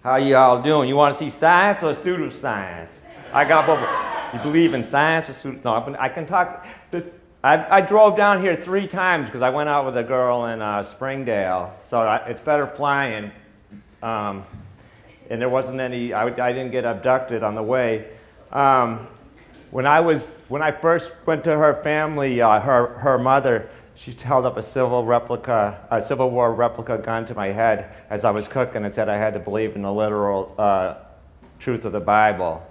How you all doing? You want to see science or pseudoscience? I got both. You believe in science or pseudo? No, I can talk. I drove down here 3 times because I went out with a girl in Springdale, so it's better flying. And there wasn't any. I didn't get abducted on the way. When I first went to her family, her mother, she held up a Civil War replica gun to my head as I was cooking and said I had to believe in the literal truth of the Bible.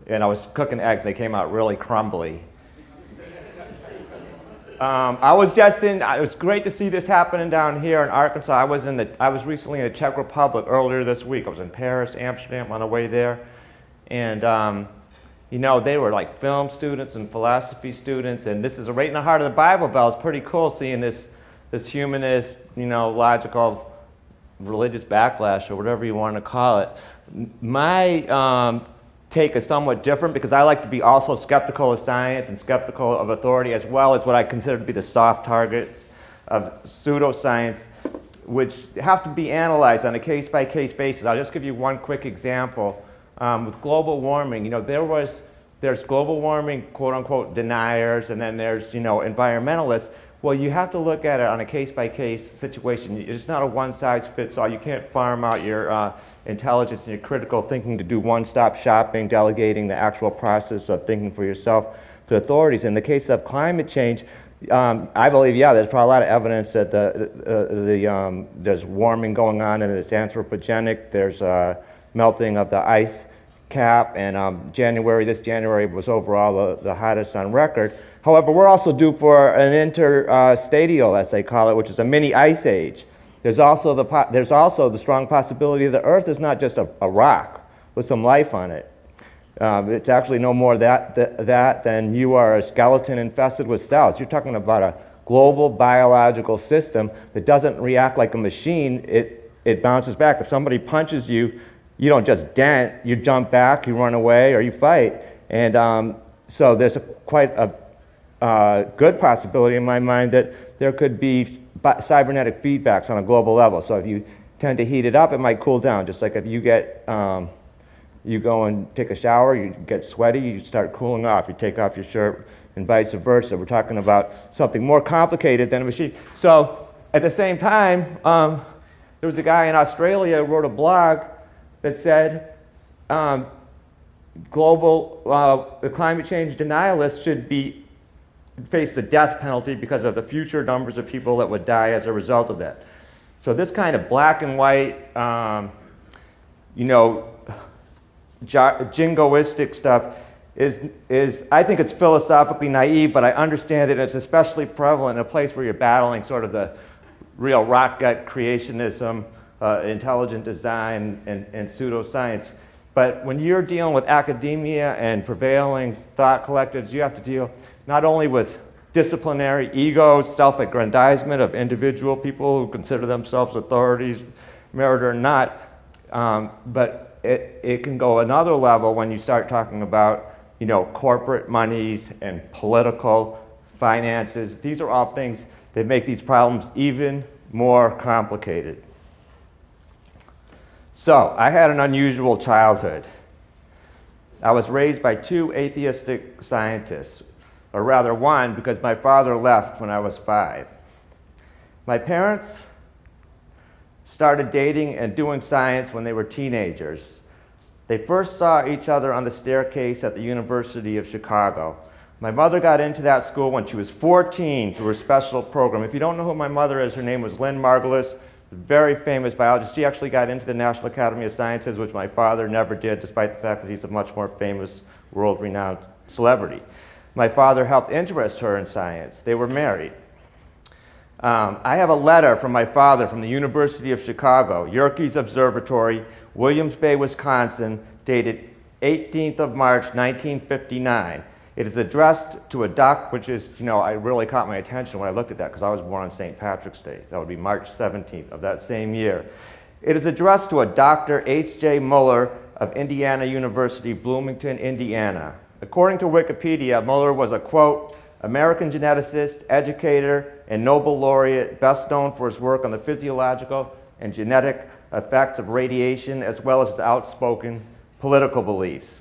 And I was cooking eggs; they came out really crumbly. It was great to see this happening down here in Arkansas. I was recently in the Czech Republic earlier this week. I was in Paris, Amsterdam on the way there, and they were like film students and philosophy students, and this is right in the heart of the Bible Belt. It's pretty cool seeing this humanist, logical, religious backlash, or whatever you want to call it. My take is somewhat different because I like to be also skeptical of science and skeptical of authority, as well as what I consider to be the soft targets of pseudoscience, which have to be analyzed on a case-by-case basis. I'll just give you one quick example. With global warming, there's global warming, quote-unquote, deniers, and then there's, environmentalists. Well, you have to look at it on a case-by-case situation. It's not a one-size-fits-all. You can't farm out your intelligence and your critical thinking to do one-stop shopping, delegating the actual process of thinking for yourself to authorities. In the case of climate change, I believe, there's probably a lot of evidence that there's warming going on and it's anthropogenic. There's melting of the ice cap, and this January was overall the hottest on record. However, we're also due for an interstadial, as they call it, which is a mini ice age. There's also the strong possibility that the Earth is not just a rock with some life on it. It's actually no more that than you are a skeleton infested with cells. You're talking about a global biological system that doesn't react like a machine. It bounces back. If somebody punches you, you don't just dent, you jump back, you run away, or you fight. And so there's quite a good possibility in my mind that there could be cybernetic feedbacks on a global level. So if you tend to heat it up, it might cool down. Just like if you you go and take a shower, you get sweaty, you start cooling off. You take off your shirt, and vice versa. We're talking about something more complicated than a machine. So at the same time, there was a guy in Australia who wrote a blog that said the climate change denialists should face the death penalty because of the future numbers of people that would die as a result of that. So this kind of black and white, jingoistic stuff is I think it's philosophically naive, but I understand that it's especially prevalent in a place where you're battling sort of the real rock gut creationism, intelligent design, and pseudoscience. But when you're dealing with academia and prevailing thought collectives, you have to deal not only with disciplinary egos, self-aggrandizement of individual people who consider themselves authorities, merit or not, but it can go another level when you start talking about corporate monies and political finances. These are all things that make these problems even more complicated. So, I had an unusual childhood. I was raised by 2 atheistic scientists, or rather one, because my father left when I was 5. My parents started dating and doing science when they were teenagers. They first saw each other on the staircase at the University of Chicago. My mother got into that school when she was 14 through a special program. If you don't know who my mother is, her name was Lynn Margulis, very famous biologist. She actually got into the National Academy of Sciences, which my father never did, despite the fact that he's a much more famous, world-renowned celebrity. My father helped interest her in science. They were married. I have a letter from my father from the University of Chicago, Yerkes Observatory, Williams Bay, Wisconsin, dated 18th of March, 1959. It is addressed to a which is, I really caught my attention when I looked at that because I was born on St. Patrick's Day. That would be March 17th of that same year. It is addressed to a Dr. H.J. Muller of Indiana University, Bloomington, Indiana. According to Wikipedia, Muller was a, quote, American geneticist, educator, and Nobel laureate, best known for his work on the physiological and genetic effects of radiation, as well as his outspoken political beliefs.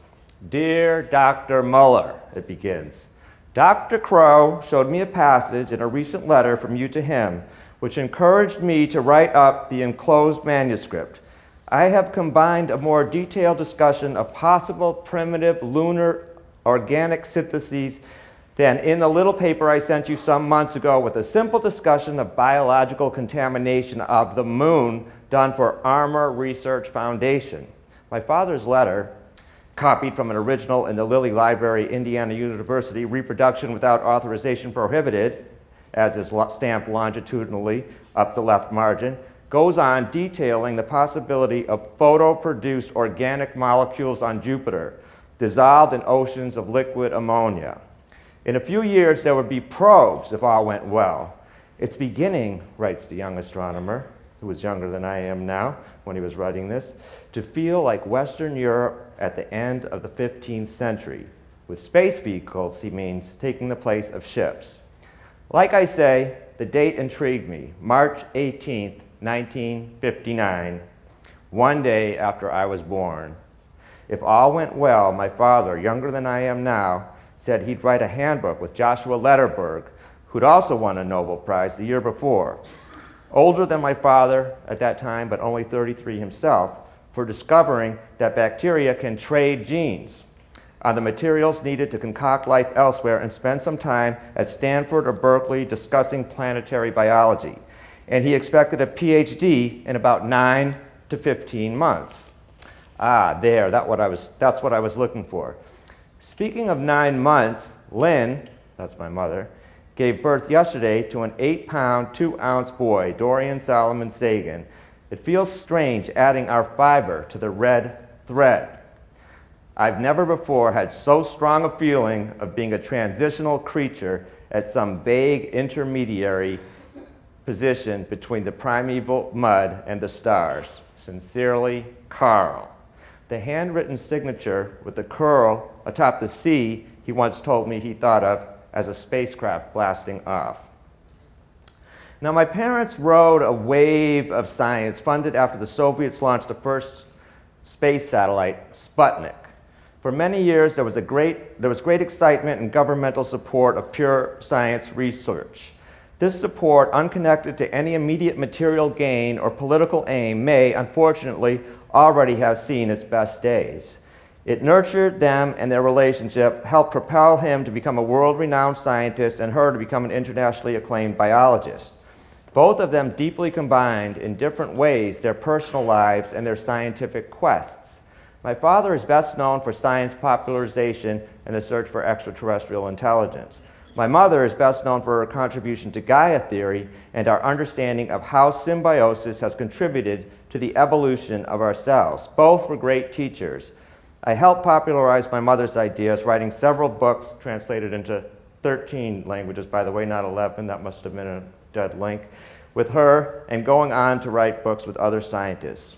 Dear Dr. Muller, it begins. Dr. Crow showed me a passage in a recent letter from you to him, which encouraged me to write up the enclosed manuscript. I have combined a more detailed discussion of possible primitive lunar organic syntheses than in the little paper I sent you some months ago with a simple discussion of biological contamination of the moon done for Armor Research Foundation. My father's letter, copied from an original in the Lilly Library, Indiana University, reproduction without authorization prohibited, as is stamped longitudinally up the left margin, goes on detailing the possibility of photo-produced organic molecules on Jupiter, dissolved in oceans of liquid ammonia. In a few years, there would be probes if all went well. It's beginning, writes the young astronomer, who was younger than I am now when he was writing this, to feel like Western Europe at the end of the 15th century, with space vehicles, he means, taking the place of ships. Like I say, the date intrigued me, March 18th, 1959, one day after I was born. If all went well, my father, younger than I am now, said he'd write a handbook with Joshua Lederberg, who'd also won a Nobel Prize the year before. Older than my father at that time, but only 33 himself, for discovering that bacteria can trade genes on the materials needed to concoct life elsewhere and spend some time at Stanford or Berkeley discussing planetary biology. And he expected a PhD in about 9 to 15 months. That's what I was looking for. Speaking of 9 months, Lynn, that's my mother, gave birth yesterday to an 8-pound, 2-ounce boy, Dorion Sagan. It feels strange adding our fiber to the red thread. I've never before had so strong a feeling of being a transitional creature at some vague intermediary position between the primeval mud and the stars. Sincerely, Carl. The handwritten signature with the curl atop the C he once told me he thought of as a spacecraft blasting off. Now, my parents rode a wave of science funded after the Soviets launched the first space satellite, Sputnik. For many years, there was great excitement and governmental support of pure science research. This support, unconnected to any immediate material gain or political aim, may, unfortunately, already have seen its best days. It nurtured them and their relationship, helped propel him to become a world-renowned scientist and her to become an internationally acclaimed biologist. Both of them deeply combined in different ways their personal lives and their scientific quests. My father is best known for science popularization and the search for extraterrestrial intelligence. My mother is best known for her contribution to Gaia theory and our understanding of how symbiosis has contributed to the evolution of our cells. Both were great teachers. I helped popularize my mother's ideas, writing several books translated into 13 languages, by the way, not 11. That must have been a dead link, with her, and going on to write books with other scientists.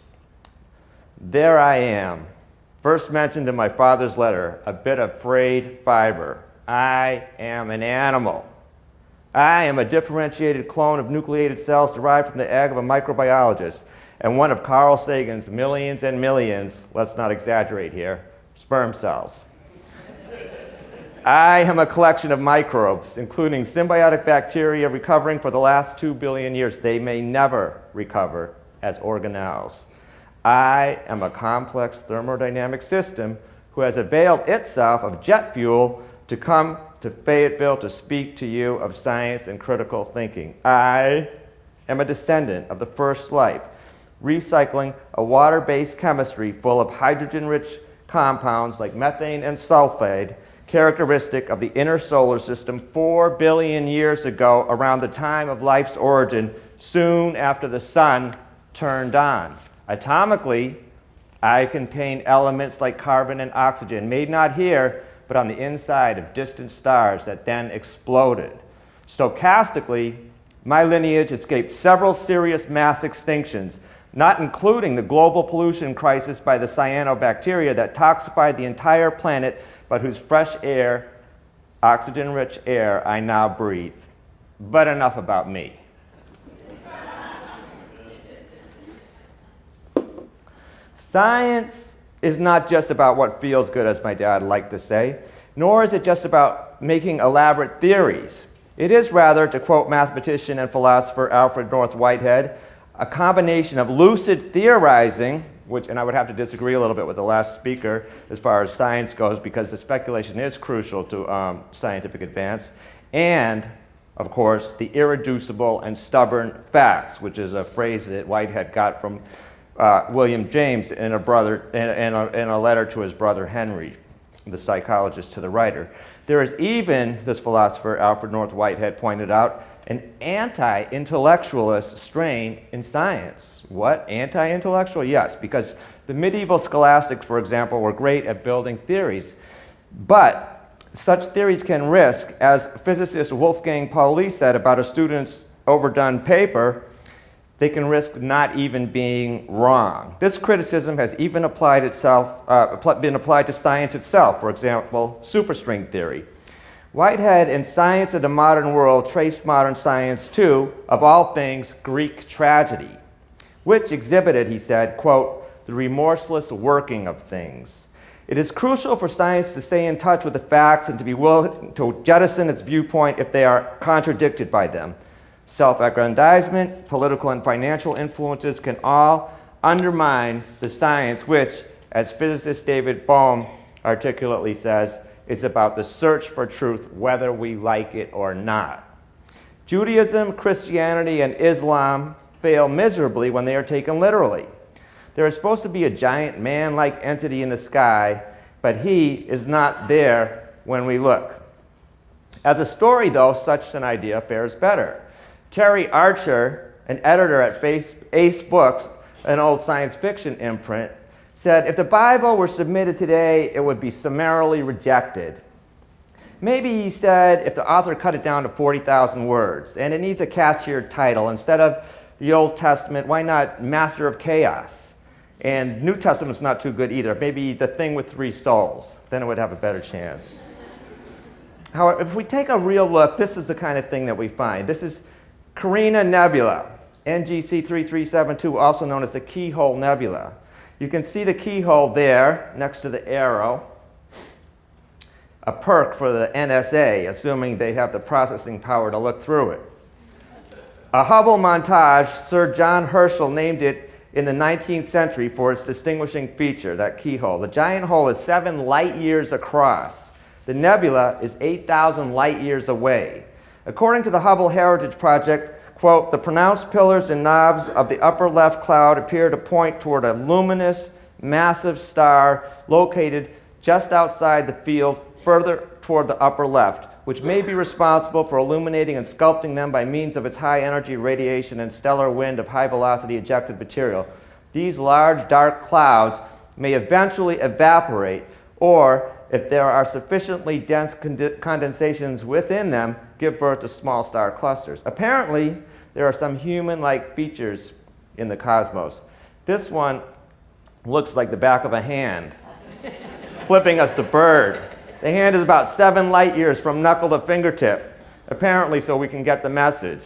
There I am, first mentioned in my father's letter, a bit of frayed fiber. I am an animal. I am a differentiated clone of nucleated cells derived from the egg of a microbiologist, and one of Carl Sagan's millions and millions, let's not exaggerate here, sperm cells. I am a collection of microbes, including symbiotic bacteria recovering for the last 2 billion years. They may never recover as organelles. I am a complex thermodynamic system who has availed itself of jet fuel to come to Fayetteville to speak to you of science and critical thinking. I am a descendant of the first life, recycling a water-based chemistry full of hydrogen-rich compounds like methane and sulfide, characteristic of the inner solar system 4 billion years ago, around the time of life's origin, soon after the sun turned on. Atomically, I contain elements like carbon and oxygen, made not here, but on the inside of distant stars that then exploded. Stochastically, my lineage escaped several serious mass extinctions, not including the global pollution crisis by the cyanobacteria that toxified the entire planet, but whose fresh air, oxygen-rich air, I now breathe. But enough about me. Science is not just about what feels good, as my dad liked to say, nor is it just about making elaborate theories. It is rather, to quote mathematician and philosopher Alfred North Whitehead, a combination of lucid theorizing, and I would have to disagree a little bit with the last speaker as far as science goes, because the speculation is crucial to scientific advance, and, of course, the irreducible and stubborn facts, which is a phrase that Whitehead got from William James in a letter to his brother Henry, the psychologist to the writer. There is even, this philosopher Alfred North Whitehead pointed out, an anti-intellectualist strain in science. What? Anti-intellectual? Yes, because the medieval scholastics, for example, were great at building theories. But such theories can risk, as physicist Wolfgang Pauli said about a student's overdone paper, they can risk not even being wrong. This criticism has even been applied to science itself, for example, superstring theory. Whitehead in Science of the Modern World traced modern science to, of all things, Greek tragedy, which exhibited, he said, quote, the remorseless working of things. It is crucial for science to stay in touch with the facts and to be willing to jettison its viewpoint if they are contradicted by them. Self-aggrandizement, political and financial influences can all undermine the science which, as physicist David Bohm articulately says, is about the search for truth whether we like it or not. Judaism, Christianity, and Islam fail miserably when they are taken literally. There is supposed to be a giant man-like entity in the sky, but he is not there when we look. As a story, though, such an idea fares better. Terry Archer, an editor at Ace Books, an old science fiction imprint, said, if the Bible were submitted today, it would be summarily rejected. Maybe, he said, if the author cut it down to 40,000 words, and it needs a catchier title. Instead of the Old Testament, why not Master of Chaos? And New Testament's not too good either. Maybe The Thing with Three Souls. Then it would have a better chance. However, if we take a real look, this is the kind of thing that we find. This is Carina Nebula, NGC 3372, also known as the Keyhole Nebula. You can see the keyhole there next to the arrow. A perk for the NSA, assuming they have the processing power to look through it. A Hubble montage, Sir John Herschel named it in the 19th century for its distinguishing feature, that keyhole. The giant hole is 7 light years across. The nebula is 8,000 light years away. According to the Hubble Heritage Project, quote, the pronounced pillars and knobs of the upper left cloud appear to point toward a luminous, massive star located just outside the field, further toward the upper left, which may be responsible for illuminating and sculpting them by means of its high energy radiation and stellar wind of high velocity ejected material. These large dark clouds may eventually evaporate, or if there are sufficiently dense condensations within them, give birth to small star clusters. Apparently, there are some human-like features in the cosmos. This one looks like the back of a hand, flipping us to bird. The hand is about 7 light years from knuckle to fingertip, apparently so we can get the message.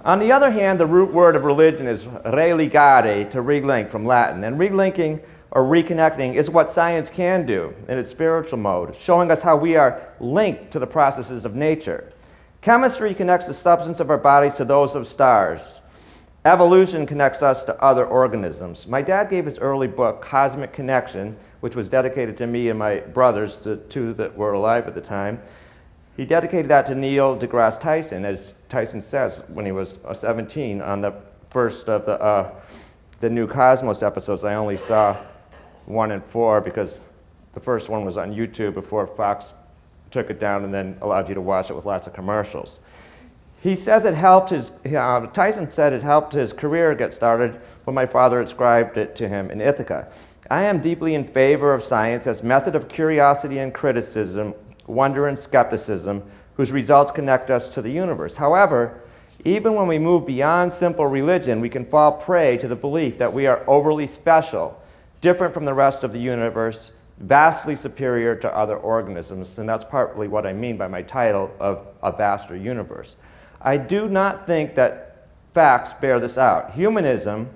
On the other hand, the root word of religion is religare, to relink from Latin. And relinking or reconnecting is what science can do in its spiritual mode, showing us how we are linked to the processes of nature. Chemistry connects the substance of our bodies to those of stars. Evolution connects us to other organisms. My dad gave his early book, Cosmic Connection, which was dedicated to me and my brothers, the 2 that were alive at the time. He dedicated that to Neil deGrasse Tyson, as Tyson says, when he was 17 on the first of the new Cosmos episodes. I only saw 1 and 4 because the first one was on YouTube before Fox took it down and then allowed you to watch it with lots of commercials. He says it helped Tyson said it helped his career get started when my father ascribed it to him in Ithaca. I am deeply in favor of science as method of curiosity and criticism, wonder and skepticism, whose results connect us to the universe. However, even when we move beyond simple religion, we can fall prey to the belief that we are overly special, different from the rest of the universe, vastly superior to other organisms, and that's partly what I mean by my title of A Vaster Universe. I do not think that facts bear this out. Humanism,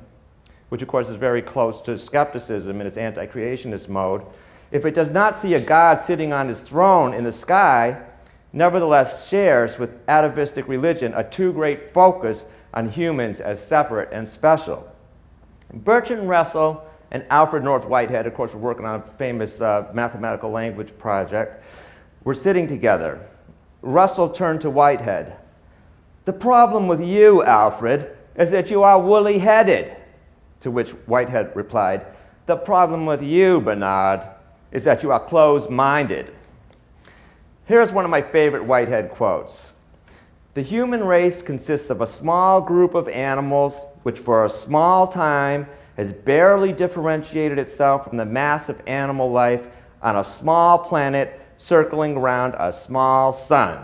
which of course is very close to skepticism in its anti-creationist mode, if it does not see a God sitting on his throne in the sky, nevertheless shares with atavistic religion a too great focus on humans as separate and special. Bertrand Russell and Alfred North Whitehead, of course, were working on a famous mathematical language project, were sitting together. Russell turned to Whitehead. "The problem with you, Alfred, is that you are woolly-headed." To which Whitehead replied, "The problem with you, Bernard, is that you are closed-minded." Here's one of my favorite Whitehead quotes. "The human race consists of a small group of animals which for a small time has barely differentiated itself from the mass of animal life on a small planet circling around a small sun.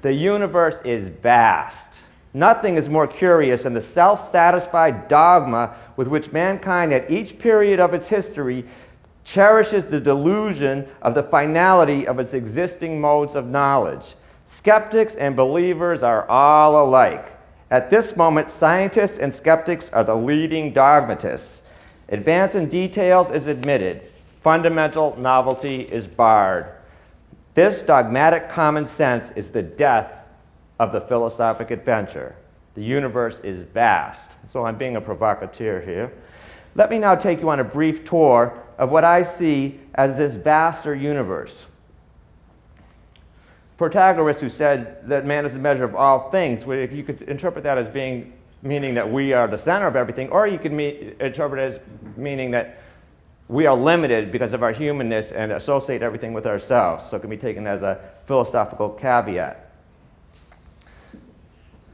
The universe is vast. Nothing is more curious than the self-satisfied dogma with which mankind at each period of its history cherishes the delusion of the finality of its existing modes of knowledge. Skeptics and believers are all alike. At this moment, scientists and skeptics are the leading dogmatists. Advance in details is admitted. Fundamental novelty is barred. This dogmatic common sense is the death of the philosophic adventure. The universe is vast." So I'm being a provocateur here. Let me now take you on a brief tour of what I see as this vaster universe. Protagoras, who said that man is the measure of all things, you could interpret that as meaning that we are the center of everything, or you could interpret it as meaning that we are limited because of our humanness and associate everything with ourselves. So it can be taken as a philosophical caveat.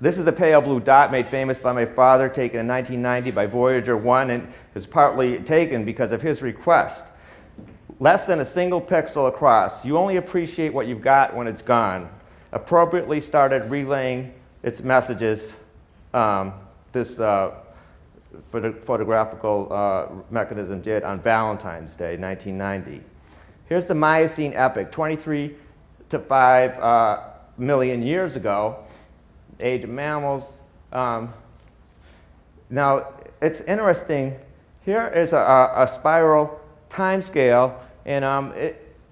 This is the pale blue dot made famous by my father, taken in 1990 by Voyager 1, and is partly taken because of his request. Less than a single pixel across. You only appreciate what you've got when it's gone. Appropriately started relaying its messages, this photographical mechanism did on Valentine's Day, 1990. Here's the Miocene epoch, 23 to 5 million years ago, age of mammals. Now, it's interesting. Here is a spiral time scale, and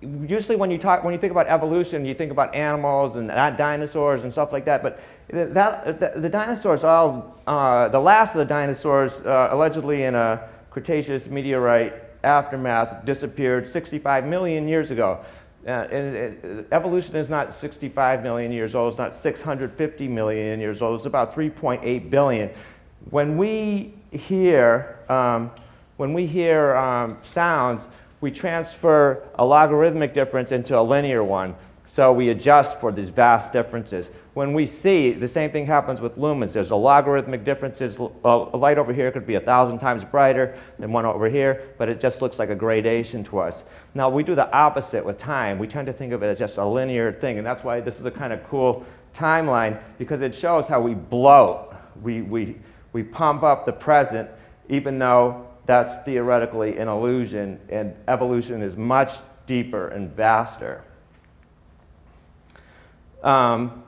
usually when you think about evolution, you think about animals and dinosaurs and stuff like that. But the dinosaurs, the last of the dinosaurs, allegedly in a Cretaceous meteorite aftermath, disappeared 65 million years ago. Evolution is not 65 million years old. It's not 650 million years old. It's about 3.8 billion. When we hear sounds, we transfer a logarithmic difference into a linear one. So we adjust for these vast differences. When we see, the same thing happens with lumens. There's a logarithmic differences. A light over here could be 1,000 times brighter than one over here, but it just looks like a gradation to us. Now, we do the opposite with time. We tend to think of it as just a linear thing, and that's why this is a kind of cool timeline, because it shows how we bloat. We pump up the present, even though that's theoretically an illusion, and evolution is much deeper and vaster.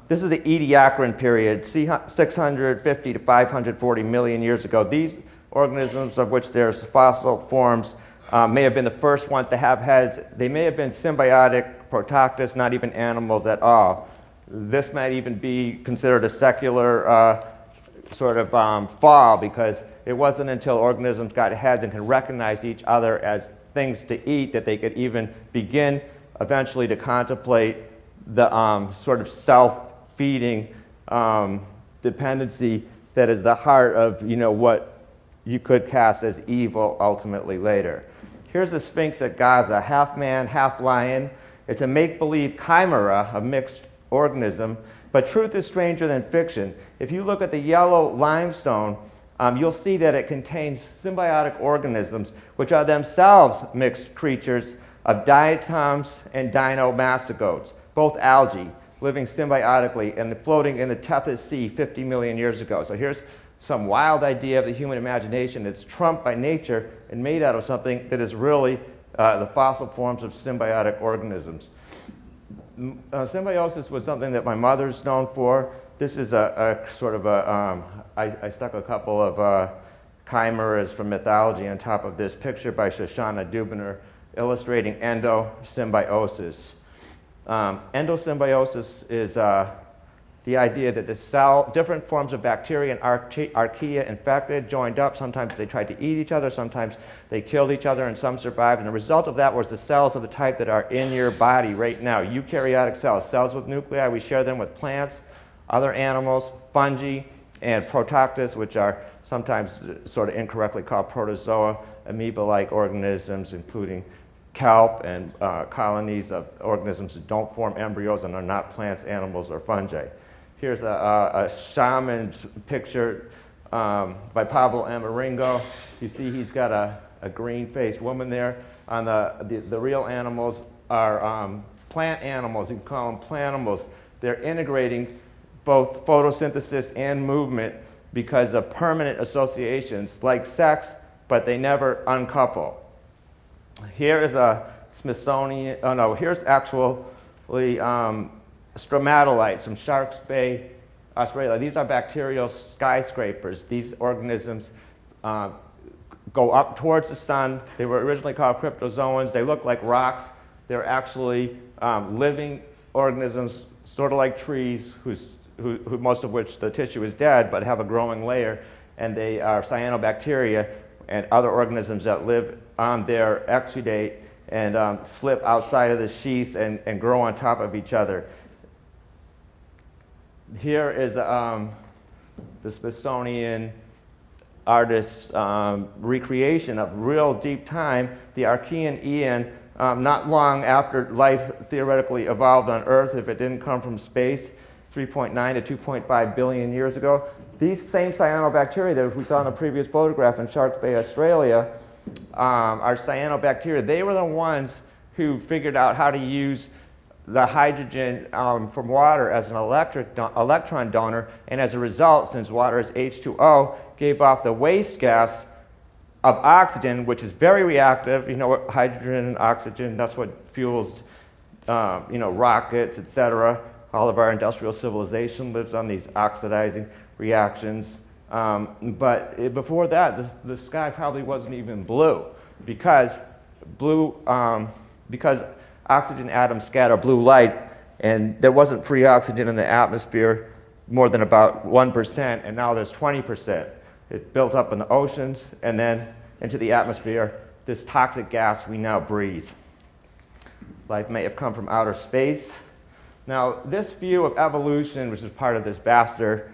This is the Ediacaran period, 650 to 540 million years ago. These organisms, of which there's fossil forms, may have been the first ones to have heads. They may have been symbiotic, protoctous, not even animals at all. This might even be considered a secular sort of fall, because it wasn't until organisms got heads and can recognize each other as things to eat that they could even begin eventually to contemplate the sort of self-feeding dependency that is the heart of what you could cast as evil ultimately later. Here's the Sphinx at Gaza, half man, half lion. It's a make-believe chimera, a mixed organism, but truth is stranger than fiction. If you look at the yellow limestone, you'll see that it contains symbiotic organisms, which are themselves mixed creatures of diatoms and dinomastigotes, both algae, living symbiotically and floating in the Tethys Sea 50 million years ago. So here's some wild idea of the human imagination that's trumped by nature and made out of something that is really the fossil forms of symbiotic organisms. Symbiosis was something that my mother's known for. this is a sort of a, I stuck a couple of chimeras from mythology on top of this picture by Shoshana Dubiner illustrating endosymbiosis. Endosymbiosis is the idea that the cell, different forms of bacteria and archaea infected, joined up. Sometimes they tried to eat each other, sometimes they killed each other, and some survived. And the result of that was the cells of the type that are in your body right now, eukaryotic cells, cells with nuclei. We share them with plants, other animals, fungi, and protoctus, which are sometimes sort of incorrectly called protozoa, amoeba-like organisms, including kelp and colonies of organisms that don't form embryos and are not plants, animals, or fungi. Here's a shaman's picture by Pablo Amaringo. You see he's got a green-faced woman there. On the real animals are plant animals. You can call them plantimals. They're integrating both photosynthesis and movement because of permanent associations like sex, but they never uncouple. Here is a Smithsonian, here's actually stromatolites from Shark's Bay, Australia. These are bacterial skyscrapers. These organisms go up towards the sun. They were originally called cryptozoans. They look like rocks. They're actually living organisms, sort of like trees, who most of which the tissue is dead, but have a growing layer. And they are cyanobacteria and other organisms that live on their exudate and slip outside of the sheaths and grow on top of each other. Here is the Smithsonian artist's recreation of real deep time, the Archean Eon, not long after life theoretically evolved on Earth, if it didn't come from space, 3.9 to 2.5 billion years ago. These same cyanobacteria that we saw in the previous photograph in Shark's Bay, Australia, are cyanobacteria. They were the ones who figured out how to use the hydrogen from water as an electron donor, and as a result, since water is H2O, gave off the waste gas of oxygen, which is very reactive. You know what, hydrogen and oxygen, that's what fuels rockets, etc. All of our industrial civilization lives on these oxidizing reactions. But before that, the sky probably wasn't even blue because oxygen atoms scatter blue light, and there wasn't free oxygen in the atmosphere more than about 1%, and now there's 20%. It built up in the oceans and then into the atmosphere, this toxic gas we now breathe. Life may have come from outer space. Now, this view of evolution, which is part of this vaster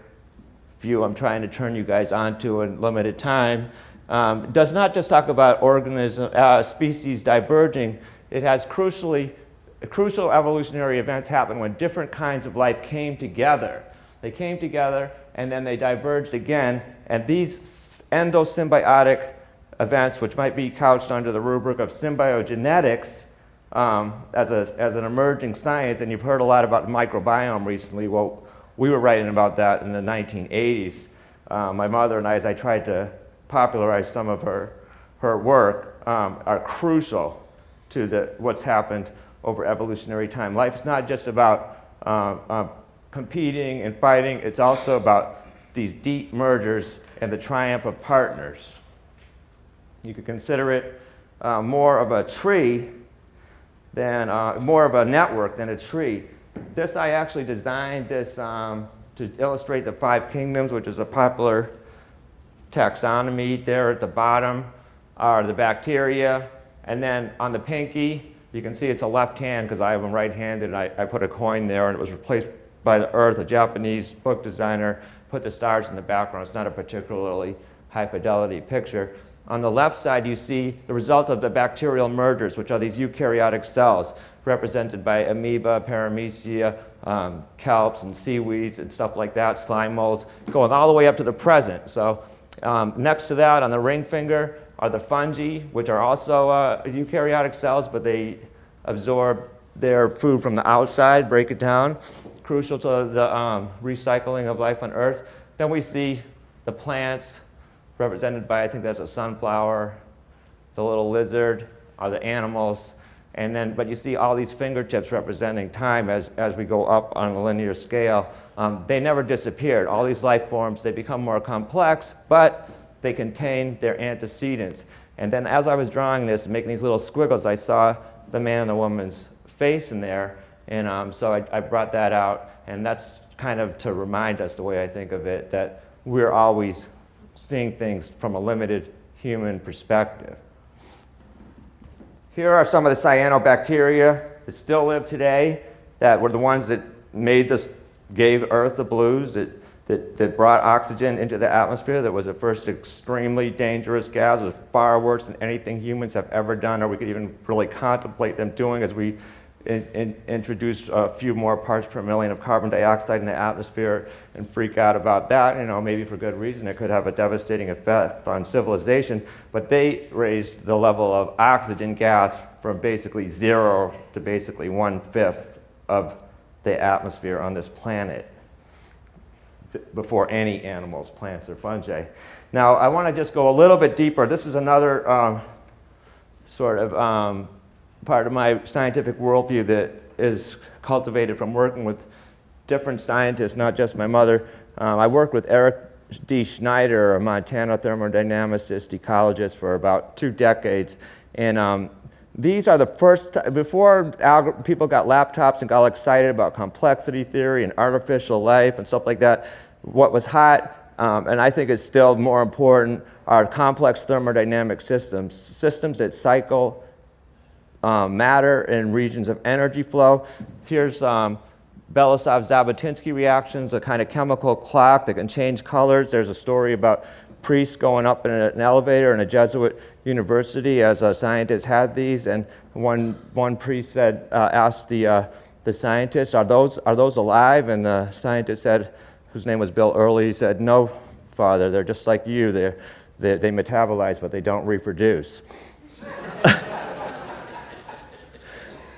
view I'm trying to turn you guys onto in limited time, does not just talk about species diverging. It has crucial evolutionary events happen when different kinds of life came together. They came together and then they diverged again, and these endosymbiotic events, which might be couched under the rubric of symbiogenetics as an emerging science, and you've heard a lot about the microbiome recently. Well, we were writing about that in the 1980s. My mother and I, as I tried to popularize some of her work, are crucial to what's happened over evolutionary time. Life is not just about competing and fighting, it's also about these deep mergers and the triumph of partners. You could consider it more of a tree than, more of a network than a tree. I actually designed this to illustrate the 5 kingdoms, which is a popular taxonomy. There at the bottom are the bacteria, and then on the pinky, you can see it's a left hand because I am right-handed, and I put a coin there, and it was replaced by the Earth. A Japanese book designer put the stars in the background. It's not a particularly high-fidelity picture. On the left side, you see the result of the bacterial mergers, which are these eukaryotic cells represented by amoeba, paramecia, kelps, and seaweeds, and stuff like that, slime molds, going all the way up to the present. So next to that, on the ring finger, are the fungi, which are also eukaryotic cells, but they absorb their food from the outside, break it down, crucial to the recycling of life on Earth. Then we see the plants, represented by, I think that's a sunflower, the little lizard, are the animals, But you see all these fingertips representing time as we go up on a linear scale. They never disappeared. All these life forms, they become more complex, but they contain their antecedents. And then as I was drawing this and making these little squiggles, I saw the man and the woman's face in there. And so I brought that out. And that's kind of to remind us, the way I think of it, that we're always seeing things from a limited human perspective. Here are some of the cyanobacteria that still live today, that were the ones that gave Earth the blues, that brought oxygen into the atmosphere. That was at first extremely dangerous gas. It was far worse than anything humans have ever done, or we could even really contemplate them doing, as we introduce a few more parts per million of carbon dioxide in the atmosphere and freak out about that. Maybe for good reason. It could have a devastating effect on civilization. But they raised the level of oxygen gas from basically 0 to basically 1/5 of the atmosphere on this planet before any animals, plants, or fungi. Now, I want to just go a little bit deeper. This is another part of my scientific worldview that is cultivated from working with different scientists, not just my mother. I worked with Eric D. Schneider, a Montana thermodynamicist, ecologist, for about 2 decades. And these are the first, before people got laptops and got all excited about complexity theory and artificial life and stuff like that, what was hot, and I think is still more important, are complex thermodynamic systems that cycle matter in regions of energy flow. Here's Belousov-Zhabotinsky reactions, a kind of chemical clock that can change colors. There's a story about priests going up in an elevator in a Jesuit university as a scientist had these, and one priest asked the scientist, are those alive? And the scientist said, whose name was Bill Early, he said, "No, Father, they're just like you. They metabolize, but they don't reproduce."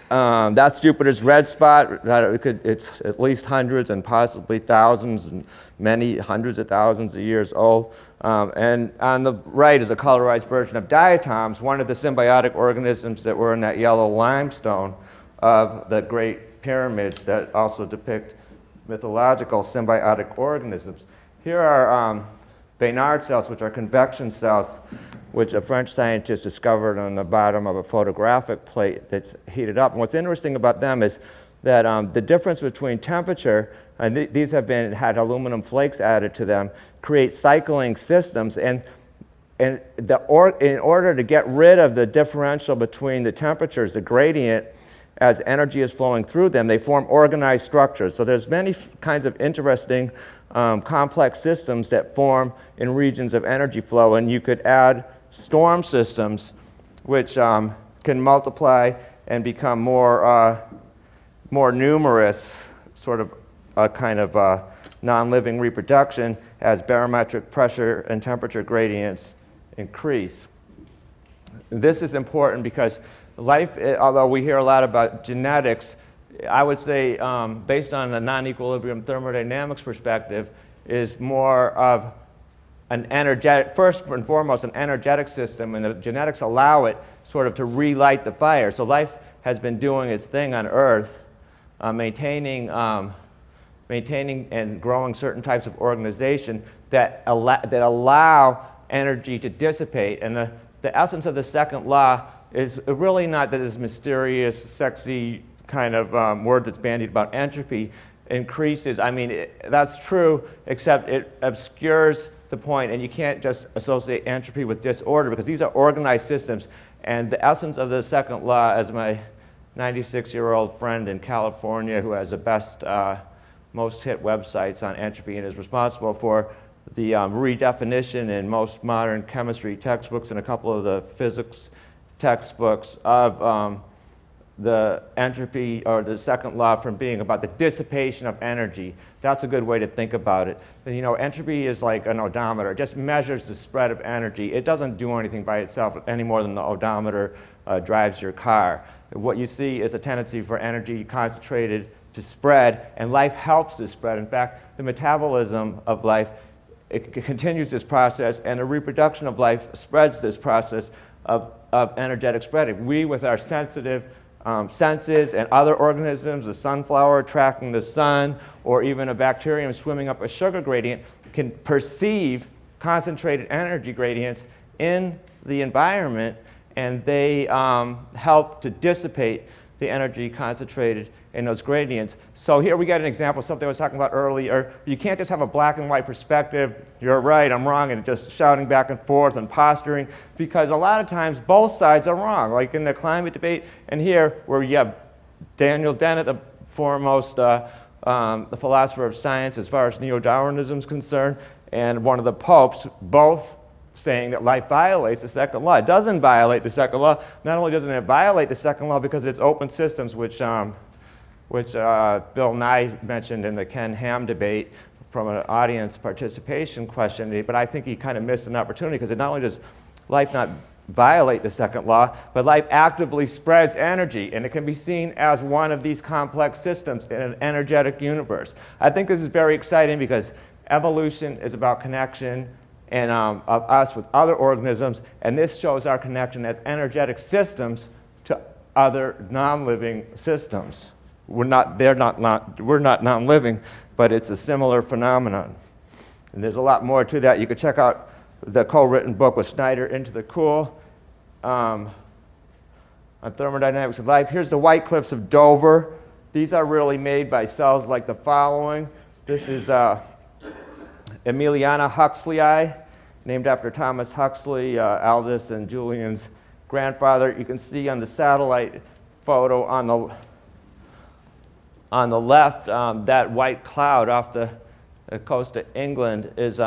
That's Jupiter's red spot. It's at least hundreds and possibly thousands and many hundreds of thousands of years old. And on the right is a colorized version of diatoms, one of the symbiotic organisms that were in that yellow limestone of the Great Pyramids that also depict mythological symbiotic organisms. Here are Baynard cells, which are convection cells, which a French scientist discovered on the bottom of a photographic plate that's heated up. And what's interesting about them is that the difference between temperature, and these have had aluminum flakes added to them, create cycling systems. And in order to get rid of the differential between the temperatures, the gradient, as energy is flowing through them, they form organized structures. So there's many kinds of interesting complex systems that form in regions of energy flow. And you could add storm systems, which can multiply and become more numerous, sort of a kind of non-living reproduction as barometric pressure and temperature gradients increase. This is important because life, although we hear a lot about genetics, I would say, based on a non-equilibrium thermodynamics perspective, is more of an energetic, first and foremost, an energetic system, and the genetics allow it sort of to relight the fire. So life has been doing its thing on Earth, maintaining and growing certain types of organization that allow energy to dissipate. And the essence of the second law is really not that this mysterious, sexy kind of word that's bandied about entropy increases. I mean, that's true, except it obscures the point, and you can't just associate entropy with disorder, because these are organized systems. And the essence of the second law, as my 96-year-old friend in California, who has the best, most hit websites on entropy and is responsible for the redefinition in most modern chemistry textbooks and a couple of the physics textbooks of the entropy, or the second law, from being about the dissipation of energy. That's a good way to think about it. And, you know, entropy is like an odometer. It just measures the spread of energy. It doesn't do anything by itself any more than the odometer drives your car. What you see is a tendency for energy concentrated to spread, and life helps this spread. In fact, the metabolism of life, it continues this process, and the reproduction of life spreads this process of energetic spreading. We, with our sensitive senses, and other organisms, the sunflower tracking the sun, or even a bacterium swimming up a sugar gradient, can perceive concentrated energy gradients in the environment, and they help to dissipate the energy concentrated in those gradients. So here we get an example of something I was talking about earlier. You can't just have a black and white perspective, you're right, I'm wrong, and just shouting back and forth and posturing, because a lot of times both sides are wrong, like in the climate debate, and here where you have Daniel Dennett, the foremost the philosopher of science as far as neo-Darwinism is concerned, and one of the popes, both saying that life violates the second law. It doesn't violate the second law. Not only doesn't it violate the second law because it's open systems, which Bill Nye mentioned in the Ken Ham debate from an audience participation question, but I think he kind of missed an opportunity, because not only does life not violate the second law, but life actively spreads energy, and it can be seen as one of these complex systems in an energetic universe. I think this is very exciting because evolution is about connection and of us with other organisms, and this shows our connection as energetic systems to other non-living systems. We're not non-living, but it's a similar phenomenon. And there's a lot more to that. You could check out the co-written book with Schneider, Into the Cool, on Thermodynamics of Life. Here's the White Cliffs of Dover. These are really made by cells like the following. This is Emiliana Huxleyi, named after Thomas Huxley, Aldous and Julian's grandfather. You can see on the satellite photo on the left, that white cloud off the coast of England is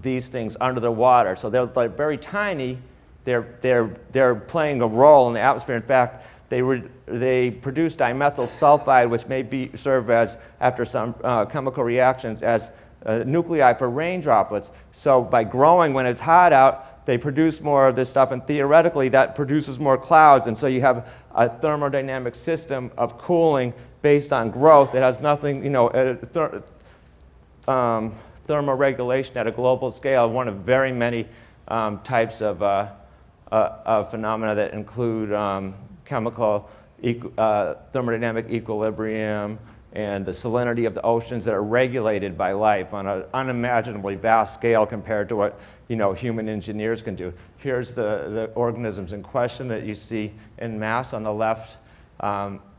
these things under the water. So they're like very tiny. They're playing a role in the atmosphere. In fact, they produce dimethyl sulfide, which may serve as, after some chemical reactions, as nuclei for rain droplets. So by growing when it's hot out, they produce more of this stuff, and theoretically that produces more clouds, and so you have a thermodynamic system of cooling based on growth. It has nothing, thermoregulation at a global scale, one of very many types of phenomena that include chemical thermodynamic equilibrium and the salinity of the oceans that are regulated by life on an unimaginably vast scale compared to what human engineers can do. Here's the organisms in question that you see in mass on the left.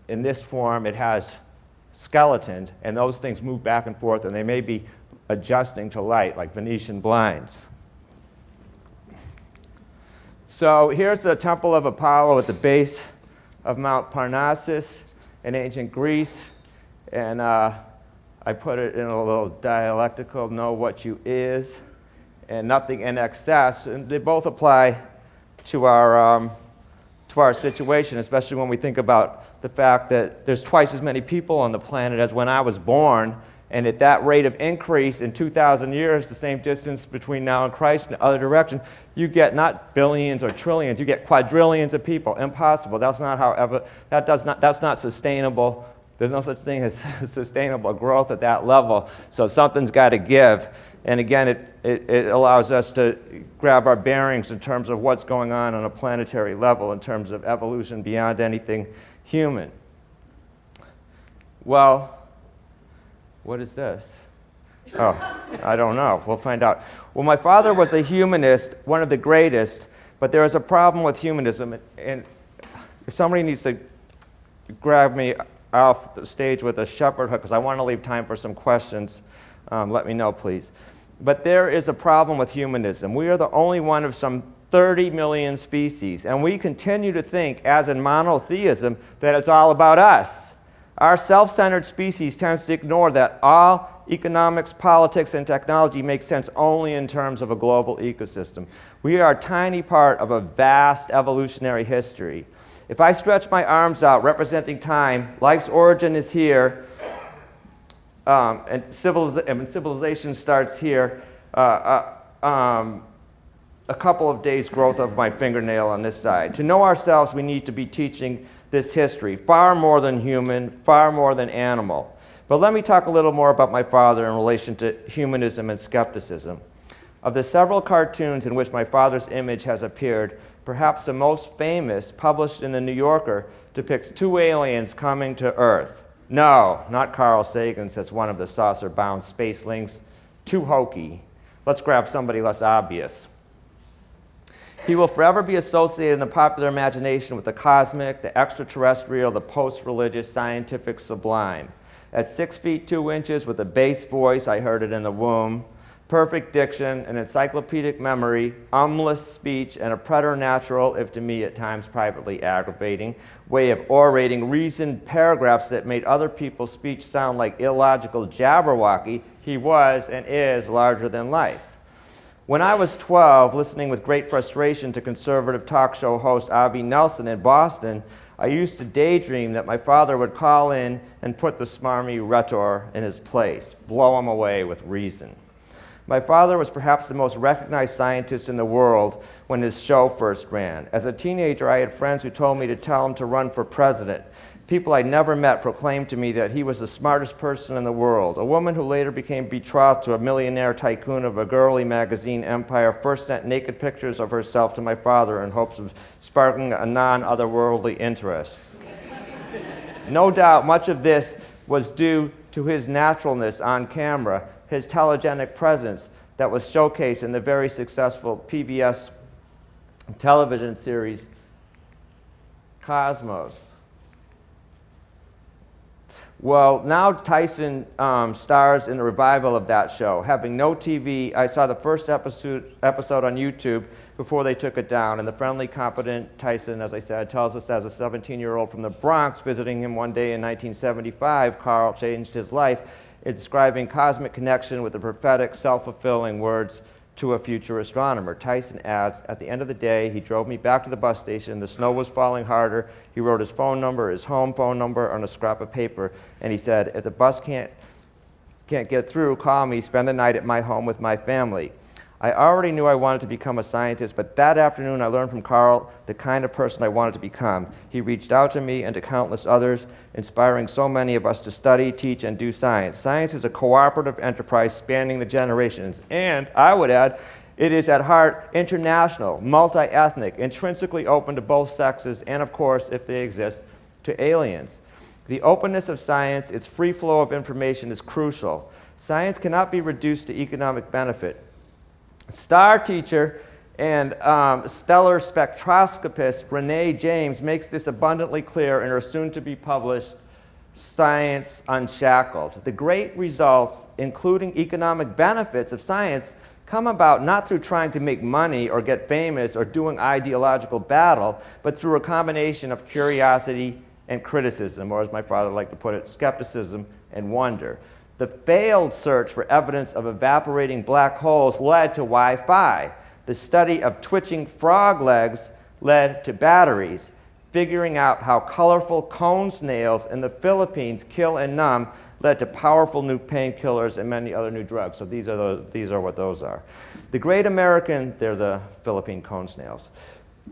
In this form, it has skeletons, and those things move back and forth, and they may be adjusting to light, like Venetian blinds. So here's the Temple of Apollo at the base of Mount Parnassus in ancient Greece. And I put it in a little dialectical, know what you is, and nothing in excess. And they both apply to our situation, especially when we think about the fact that there's twice as many people on the planet as when I was born. And at that rate of increase in 2,000 years, the same distance between now and Christ in the other direction, you get not billions or trillions, you get quadrillions of people. Impossible. That's not sustainable. There's no such thing as sustainable growth at that level. So something's got to give. And again, it allows us to grab our bearings in terms of what's going on a planetary level, in terms of evolution beyond anything human. Well, what is this? Oh, I don't know. We'll find out. Well, my father was a humanist, one of the greatest, but there is a problem with humanism. And if somebody needs to grab me off the stage with a shepherd hook, because I want to leave time for some questions, let me know, please. But there is a problem with humanism. We are the only one of some 30 million species, and we continue to think, as in monotheism, that it's all about us. Our self-centered species tends to ignore that all economics, politics, and technology make sense only in terms of a global ecosystem. We are a tiny part of a vast evolutionary history. If I stretch my arms out representing time, life's origin is here, and civilization starts here, a couple of days' growth of my fingernail on this side. To know ourselves, we need to be teaching this history, far more than human, far more than animal. But let me talk a little more about my father in relation to humanism and skepticism. Of the several cartoons in which my father's image has appeared, perhaps the most famous, published in the New Yorker, depicts two aliens coming to Earth. No, not Carl Sagan, says one of the saucer-bound spacelings. Too hokey. Let's grab somebody less obvious. He will forever be associated in the popular imagination with the cosmic, the extraterrestrial, the post-religious, scientific sublime. At 6 feet 2 inches with a bass voice, I heard it in the womb, perfect diction, an encyclopedic memory, umless speech, and a preternatural, if to me at times privately aggravating, way of orating reasoned paragraphs that made other people's speech sound like illogical jabberwocky, he was and is larger than life. When I was 12, listening with great frustration to conservative talk show host Avi Nelson in Boston, I used to daydream that my father would call in and put the smarmy rhetor in his place, blow him away with reason. My father was perhaps the most recognized scientist in the world when his show first ran. As a teenager, I had friends who told me to tell him to run for president. People I'd never met proclaimed to me that he was the smartest person in the world. A woman who later became betrothed to a millionaire tycoon of a girly magazine empire first sent naked pictures of herself to my father in hopes of sparking a non-otherworldly interest. No doubt much of this was due to his naturalness on camera, his telegenic presence that was showcased in the very successful PBS television series Cosmos. Well, now Tyson stars in the revival of that show. Having no TV, I saw the first episode on YouTube before they took it down, and the friendly, competent Tyson, as I said, tells us as a 17-year-old from the Bronx visiting him one day in 1975, Carl changed his life, describing cosmic connection with the prophetic, self-fulfilling words to a future astronomer. Tyson adds, at the end of the day, he drove me back to the bus station. The snow was falling harder. He wrote his phone number, his home phone number on a scrap of paper, and he said, if the bus can't get through, call me, spend the night at my home with my family. I already knew I wanted to become a scientist, but that afternoon I learned from Carl the kind of person I wanted to become. He reached out to me and to countless others, inspiring so many of us to study, teach, and do science. Science is a cooperative enterprise spanning the generations, and I would add, it is at heart international, multi-ethnic, intrinsically open to both sexes, and of course, if they exist, to aliens. The openness of science, its free flow of information is crucial. Science cannot be reduced to economic benefit. Star teacher and stellar spectroscopist Renee James makes this abundantly clear in her soon-to-be-published Science Unshackled. The great results, including economic benefits of science, come about not through trying to make money or get famous or doing ideological battle, but through a combination of curiosity and criticism, or as my father liked to put it, skepticism and wonder. The failed search for evidence of evaporating black holes led to Wi-Fi. The study of twitching frog legs led to batteries. Figuring out how colorful cone snails in the Philippines kill and numb led to powerful new painkillers and many other new drugs. So these are what those are. The great American, they're the Philippine cone snails.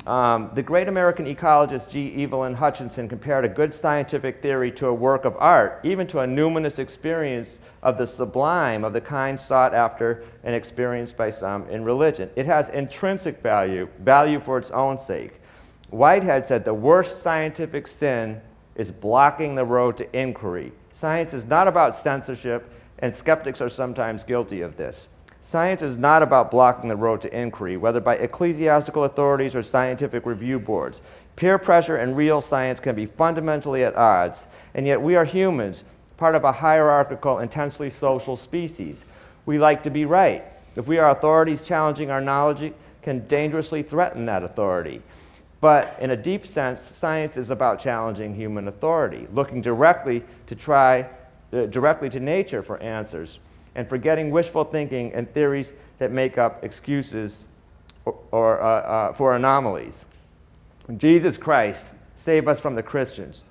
The great American ecologist G. Evelyn Hutchinson compared a good scientific theory to a work of art, even to a numinous experience of the sublime, of the kind sought after and experienced by some in religion. It has intrinsic value for its own sake. Whitehead said the worst scientific sin is blocking the road to inquiry. Science is not about censorship, and skeptics are sometimes guilty of this. Science is not about blocking the road to inquiry, whether by ecclesiastical authorities or scientific review boards. Peer pressure and real science can be fundamentally at odds, and yet we are humans, part of a hierarchical, intensely social species. We like to be right. If we are authorities challenging our knowledge, it can dangerously threaten that authority. But in a deep sense, science is about challenging human authority, looking directly to nature for answers, and forgetting wishful thinking and theories that make up excuses for anomalies. Jesus Christ, save us from the Christians.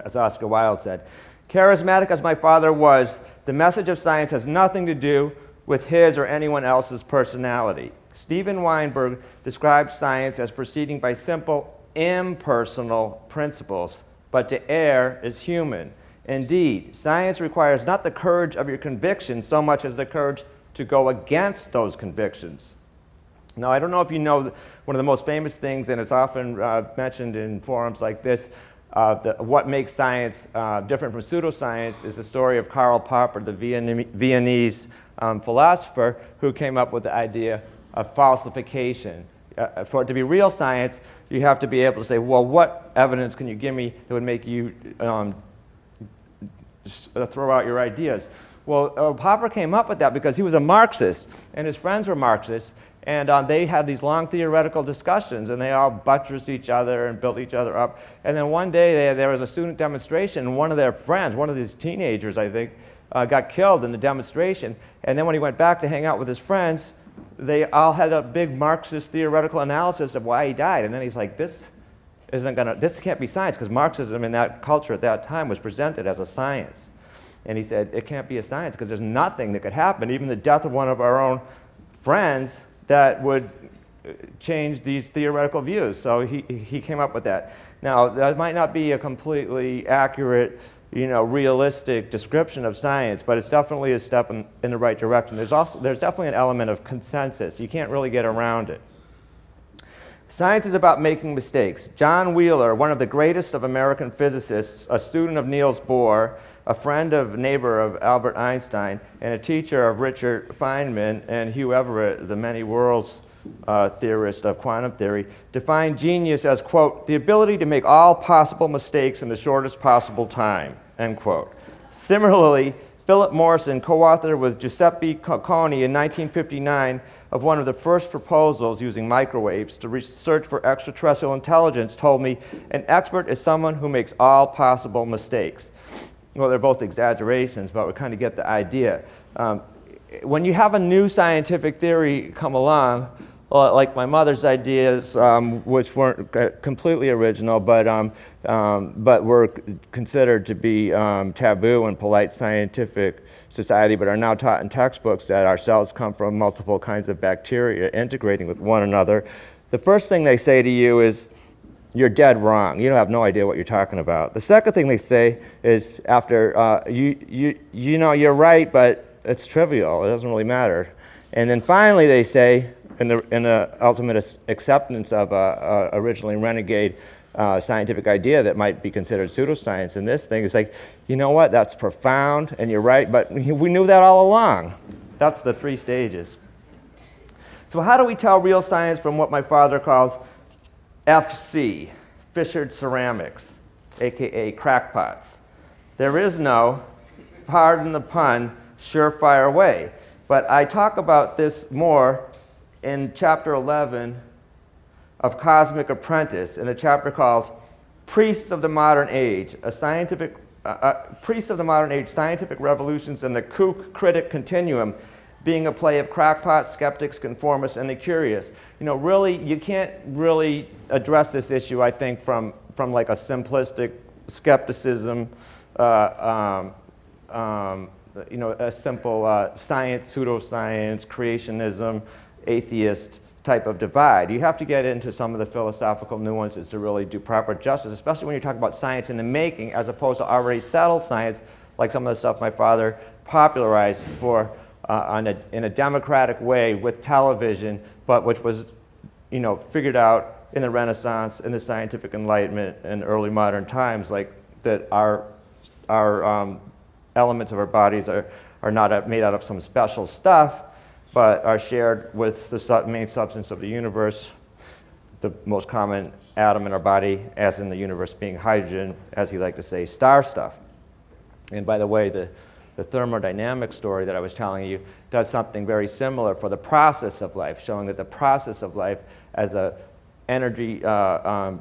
As Oscar Wilde said, charismatic as my father was, the message of science has nothing to do with his or anyone else's personality. Steven Weinberg describes science as proceeding by simple, impersonal principles, but to err is human. Indeed, science requires not the courage of your convictions so much as the courage to go against those convictions. Now, I don't know if you know one of the most famous things, and it's often mentioned in forums like this, what makes science different from pseudoscience is the story of Karl Popper, the Viennese philosopher, who came up with the idea of falsification. For it to be real science, you have to be able to say, well, what evidence can you give me that would make you throw out your ideas? Well, Popper came up with that because he was a Marxist, and his friends were Marxists, and they had these long theoretical discussions, and they all buttressed each other and built each other up. And then one day there was a student demonstration, and one of their friends, one of these teenagers, I think, got killed in the demonstration. And then when he went back to hang out with his friends, they all had a big Marxist theoretical analysis of why he died. And then he's like, this can't be science, because Marxism in that culture at that time was presented as a science. And he said, it can't be a science because there's nothing that could happen, even the death of one of our own friends, that would change these theoretical views. So he came up with that. Now, that might not be a completely accurate, realistic description of science, but it's definitely a step in the right direction. There's definitely an element of consensus. You can't really get around it. Science is about making mistakes. John Wheeler, one of the greatest of American physicists, a student of Niels Bohr, a neighbor of Albert Einstein, and a teacher of Richard Feynman and Hugh Everett, the many worlds theorist of quantum theory, defined genius as, quote, the ability to make all possible mistakes in the shortest possible time, end quote. Similarly, Philip Morrison, co-authored with Giuseppe Cocconi in 1959 of one of the first proposals using microwaves to research for extraterrestrial intelligence, told me, an expert is someone who makes all possible mistakes. Well, they're both exaggerations, but we kind of get the idea. When you have a new scientific theory come along, like my mother's ideas, which weren't completely original, but were considered to be taboo in polite scientific society, but are now taught in textbooks, that our cells come from multiple kinds of bacteria integrating with one another. The first thing they say to you is, you're dead wrong. You have no idea what you're talking about. The second thing they say is, after, you're right, but it's trivial. It doesn't really matter. And then finally they say, in the ultimate acceptance of originally renegade scientific idea that might be considered pseudoscience, and this thing is like, you know what, that's profound, and you're right, but we knew that all along. That's the three stages. So how do we tell real science from what my father calls FC, fissured ceramics, aka crackpots? There is no, pardon the pun, surefire way. But I talk about this more in chapter 11 of Cosmic Apprentice, in a chapter called Priests of the Modern Age, Priests of the Modern Age, Scientific Revolutions in the Kook-Critic Continuum, being a play of crackpots, skeptics, conformists, and the curious. Really, you can't really address this issue, I think, from like a simplistic skepticism, a simple science, pseudoscience, creationism, atheist type of divide. You have to get into some of the philosophical nuances to really do proper justice, especially when you talk about science in the making as opposed to already settled science, like some of the stuff my father popularized in a democratic way with television, but which was, figured out in the Renaissance, in the scientific Enlightenment, in early modern times, like that our elements of our bodies are not made out of some special stuff, but are shared with the main substance of the universe, the most common atom in our body, as in the universe being hydrogen, as he liked to say, star stuff. And by the way, the thermodynamic story that I was telling you does something very similar for the process of life, showing that the process of life as a energy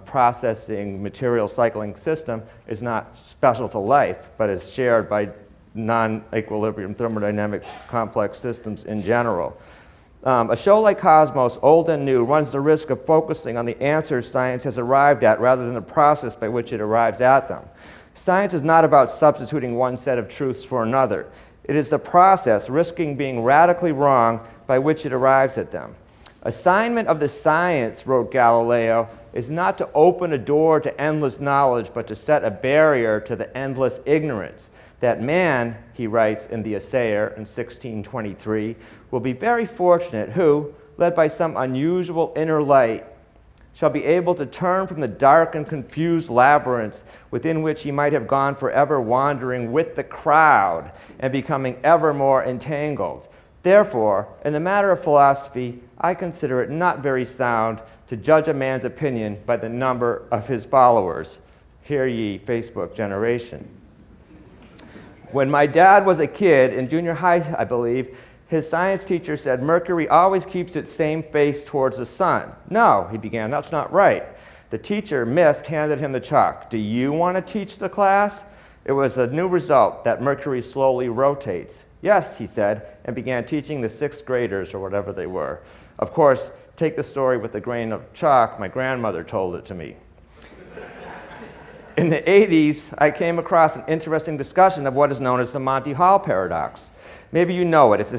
processing, material cycling system is not special to life, but is shared by non-equilibrium thermodynamics complex systems in general. A show like Cosmos, old and new, runs the risk of focusing on the answers science has arrived at rather than the process by which it arrives at them. Science is not about substituting one set of truths for another. It is the process, risking being radically wrong, by which it arrives at them. Assignment of the science, wrote Galileo, is not to open a door to endless knowledge, but to set a barrier to the endless ignorance. That man, he writes in The Assayer in 1623, will be very fortunate who, led by some unusual inner light, shall be able to turn from the dark and confused labyrinths within which he might have gone forever wandering with the crowd and becoming ever more entangled. Therefore, in the matter of philosophy, I consider it not very sound to judge a man's opinion by the number of his followers. Hear ye, Facebook generation. When my dad was a kid, in junior high, I believe, his science teacher said, Mercury always keeps its same face towards the sun. No, he began, that's not right. The teacher, miffed, handed him the chalk. Do you want to teach the class? It was a new result that Mercury slowly rotates. Yes, he said, and began teaching the 6th graders or whatever they were. Of course, take the story with a grain of chalk. My grandmother told it to me. In the 80s, I came across an interesting discussion of what is known as the Monty Hall paradox. Maybe you know it. It's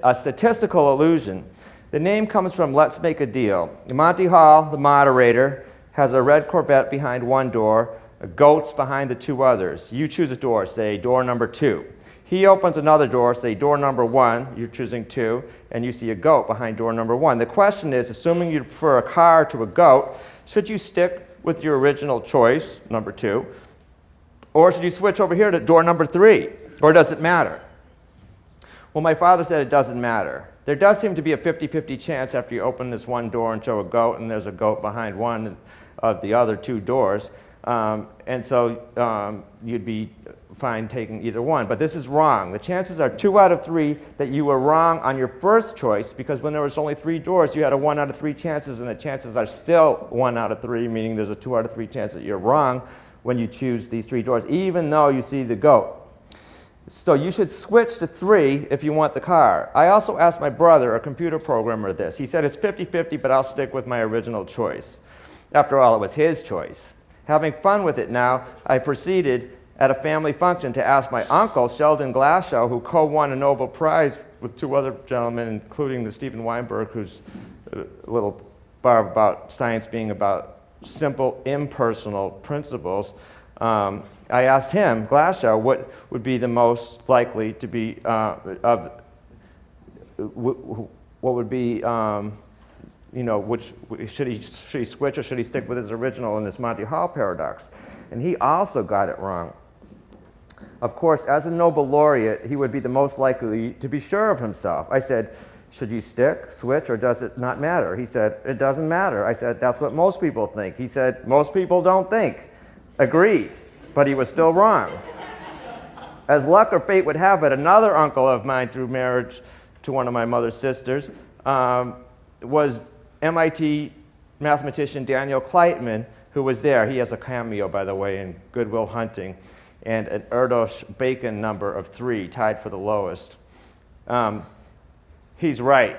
a statistical illusion. The name comes from Let's Make a Deal. Monty Hall, the moderator, has a red Corvette behind one door, goats behind the 2 others. You choose a door, say door number 2. He opens another door, say door number 1, you're choosing 2, and you see a goat behind door number 1. The question is, assuming you prefer a car to a goat, should you stick with your original choice, number 2, or should you switch over here to door number 3, or does it matter? Well, my father said it doesn't matter. There does seem to be a 50-50 chance after you open this one door and show a goat, and there's a goat behind one of the other 2 doors, and so you'd be fine taking either one. But this is wrong. The chances are 2 out of 3 that you were wrong on your first choice, because when there was only 3 doors, you had a 1 out of 3 chances, and the chances are still 1 out of 3, meaning there's a 2 out of 3 chance that you're wrong when you choose these 3 doors, even though you see the goat. So you should switch to 3 if you want the car. I also asked my brother, a computer programmer, this. He said it's 50-50, but I'll stick with my original choice. After all, it was his choice. Having fun with it now, I proceeded at a family function to ask my uncle, Sheldon Glashow, who co-won a Nobel Prize with 2 other gentlemen, including the Steven Weinberg, who's a little barb about science being about simple, impersonal principles. I asked him, Glashow, what would be the most likely to be, what would be, which should he switch or should he stick with his original in this Monty Hall paradox? And he also got it wrong. Of course, as a Nobel laureate, he would be the most likely to be sure of himself. I said, should you stick, switch, or does it not matter? He said, it doesn't matter. I said, that's what most people think. He said, most people don't think. Agreed. But he was still wrong. As luck or fate would have it, another uncle of mine through marriage to one of my mother's sisters was MIT mathematician Daniel Kleitman, who was there. He has a cameo, by the way, in Good Will Hunting, and an Erdos Bacon number of 3, tied for the lowest. He's right,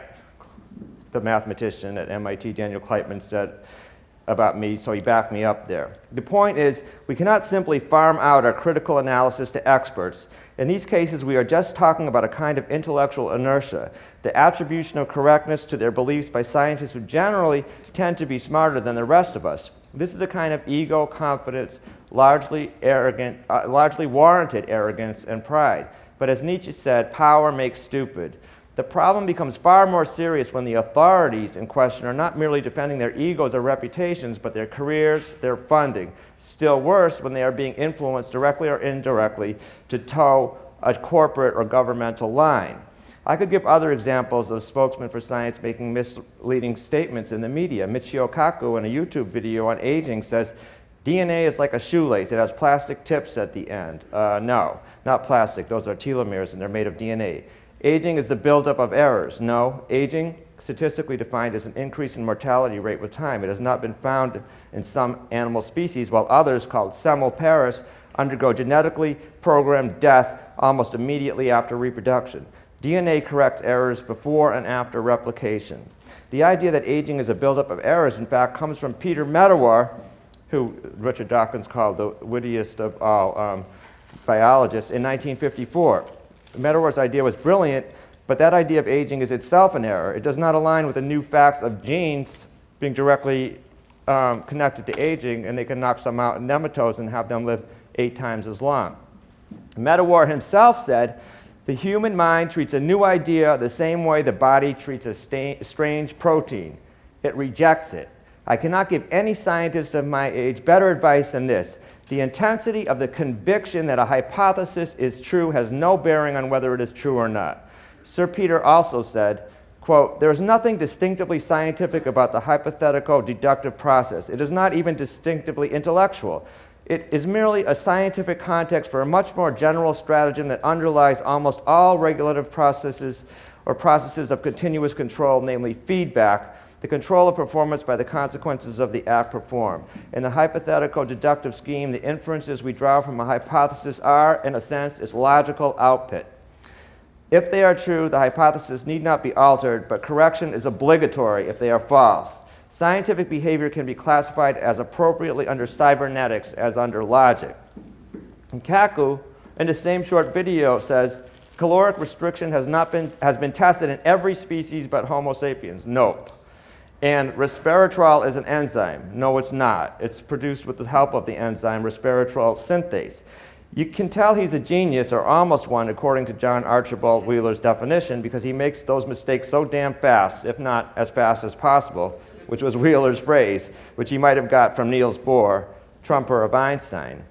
the mathematician at MIT, Daniel Kleitman, said about me, so he backed me up there. The point is, we cannot simply farm out our critical analysis to experts. In these cases, we are just talking about a kind of intellectual inertia, the attribution of correctness to their beliefs by scientists who generally tend to be smarter than the rest of us. This is a kind of ego, confidence, largely warranted arrogance and pride. But as Nietzsche said, power makes stupid. The problem becomes far more serious when the authorities in question are not merely defending their egos or reputations, but their careers, their funding. Still worse, when they are being influenced directly or indirectly to toe a corporate or governmental line. I could give other examples of spokesmen for science making misleading statements in the media. Michio Kaku, in a YouTube video on aging, says, DNA is like a shoelace. It has plastic tips at the end. No, not plastic. Those are telomeres, and they're made of DNA. Aging is the buildup of errors. No, aging, statistically defined, is an increase in mortality rate with time. It has not been found in some animal species, while others, called semelparous, undergo genetically programmed death almost immediately after reproduction. DNA corrects errors before and after replication. The idea that aging is a buildup of errors, in fact, comes from Peter Medawar, who Richard Dawkins called the wittiest of all biologists, in 1954. Medawar's idea was brilliant, But that idea of aging is itself an error. It does not align with the new facts of genes being directly connected to aging, and they can knock some out in nematodes and have them live 8 times as long. Medawar himself said, the human mind treats a new idea the same way the body treats a strange protein. It rejects it. I cannot give any scientist of my age better advice than this. The intensity of the conviction that a hypothesis is true has no bearing on whether it is true or not. Sir Peter also said, quote, there is nothing distinctively scientific about the hypothetical deductive process. It is not even distinctively intellectual. It is merely a scientific context for a much more general stratagem that underlies almost all regulative processes or processes of continuous control, namely feedback, the control of performance by the consequences of the act performed. In the hypothetical deductive scheme, the inferences we draw from a hypothesis are, in a sense, its logical output. If they are true, the hypothesis need not be altered, but correction is obligatory if they are false. Scientific behavior can be classified as appropriately under cybernetics as under logic. And Kaku, in the same short video, says, caloric restriction has been tested in every species but Homo sapiens. Nope. And resveratrol is an enzyme. No, it's not. It's produced with the help of the enzyme resveratrol synthase. You can tell he's a genius, or almost one, according to John Archibald Wheeler's definition, because he makes those mistakes so damn fast, if not as fast as possible, which was Wheeler's phrase, which he might have got from Niels Bohr, trumper of Einstein.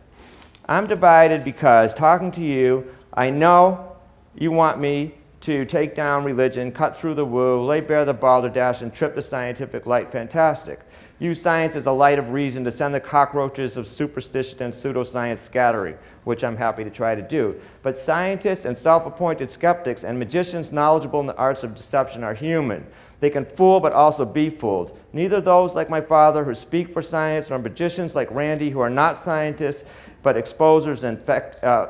I'm divided because, talking to you, I know you want me to take down religion, cut through the woo, lay bare the balderdash, and trip the scientific light. Fantastic. Use science as a light of reason to send the cockroaches of superstition and pseudoscience scattering, which I'm happy to try to do. But scientists and self-appointed skeptics and magicians knowledgeable in the arts of deception are human. They can fool but also be fooled. Neither those like my father who speak for science, nor magicians like Randy who are not scientists, but exposers and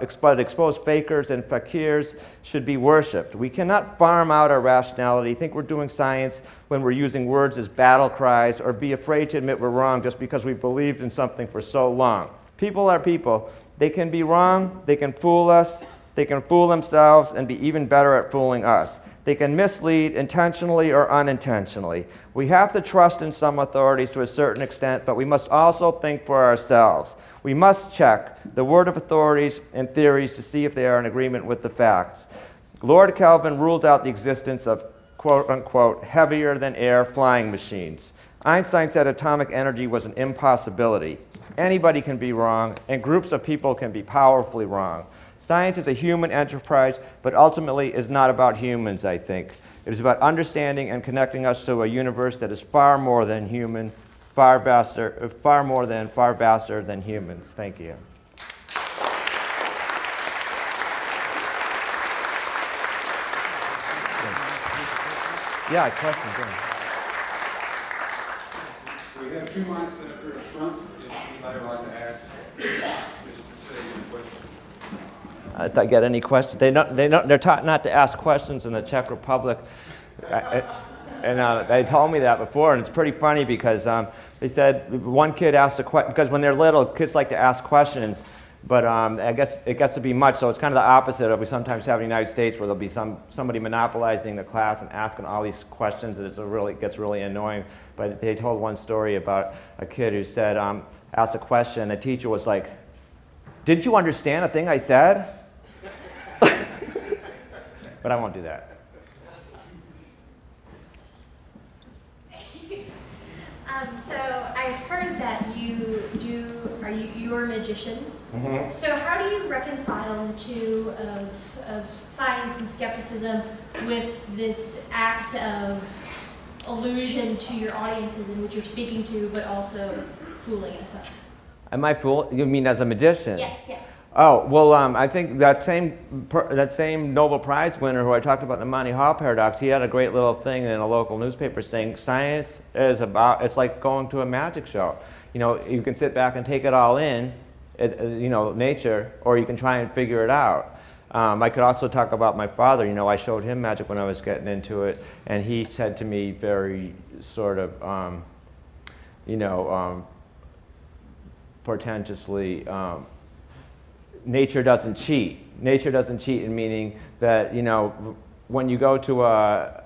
exposed fakers and fakirs should be worshipped. We cannot farm out our rationality, think we're doing science when we're using words as battle cries, or be afraid to admit we're wrong just because we believed in something for so long. People are people. They can be wrong, they can fool us, they can fool themselves and be even better at fooling us. They can mislead intentionally or unintentionally. We have to trust in some authorities to a certain extent, but we must also think for ourselves. We must check the word of authorities and theories to see if they are in agreement with the facts. Lord Kelvin ruled out the existence of quote-unquote heavier than air flying machines. Einstein said atomic energy was an impossibility. Anybody can be wrong, and groups of people can be powerfully wrong. Science is a human enterprise, but ultimately is not about humans, I think. It is about understanding and connecting us to a universe that is far more than human, far vaster than humans. Thank you. Yeah, question. So we have 2 mics set up here in front. If anybody would like to ask, just say your question. If I get any questions, they're taught not to ask questions in the Czech Republic. And they told me that before, and it's pretty funny because they said one kid asked a question, because when they're little, kids like to ask questions, but I guess it gets to be much, so it's kind of the opposite of we sometimes have in the United States, where there'll be somebody monopolizing the class and asking all these questions, and it gets really annoying. But they told one story about a kid who said, asked a question, and the teacher was like, "Didn't you understand a thing I said?" But I won't do that. So I've heard that you're a magician. Mm-hmm. So how do you reconcile the two of science and skepticism with this act of illusion to your audiences in which you're speaking to, but also fooling in a sense? Am I fool? You mean as a magician? Yes, yes. Oh, well, I think that same Nobel Prize winner who I talked about in the Monty Hall paradox, he had a great little thing in a local newspaper saying science is it's like going to a magic show. You know, you can sit back and take it all in, nature, or you can try and figure it out. I could also talk about my father. You know, I showed him magic when I was getting into it, and he said to me very sort of, portentously, nature doesn't cheat. Nature doesn't cheat in meaning that, when you go to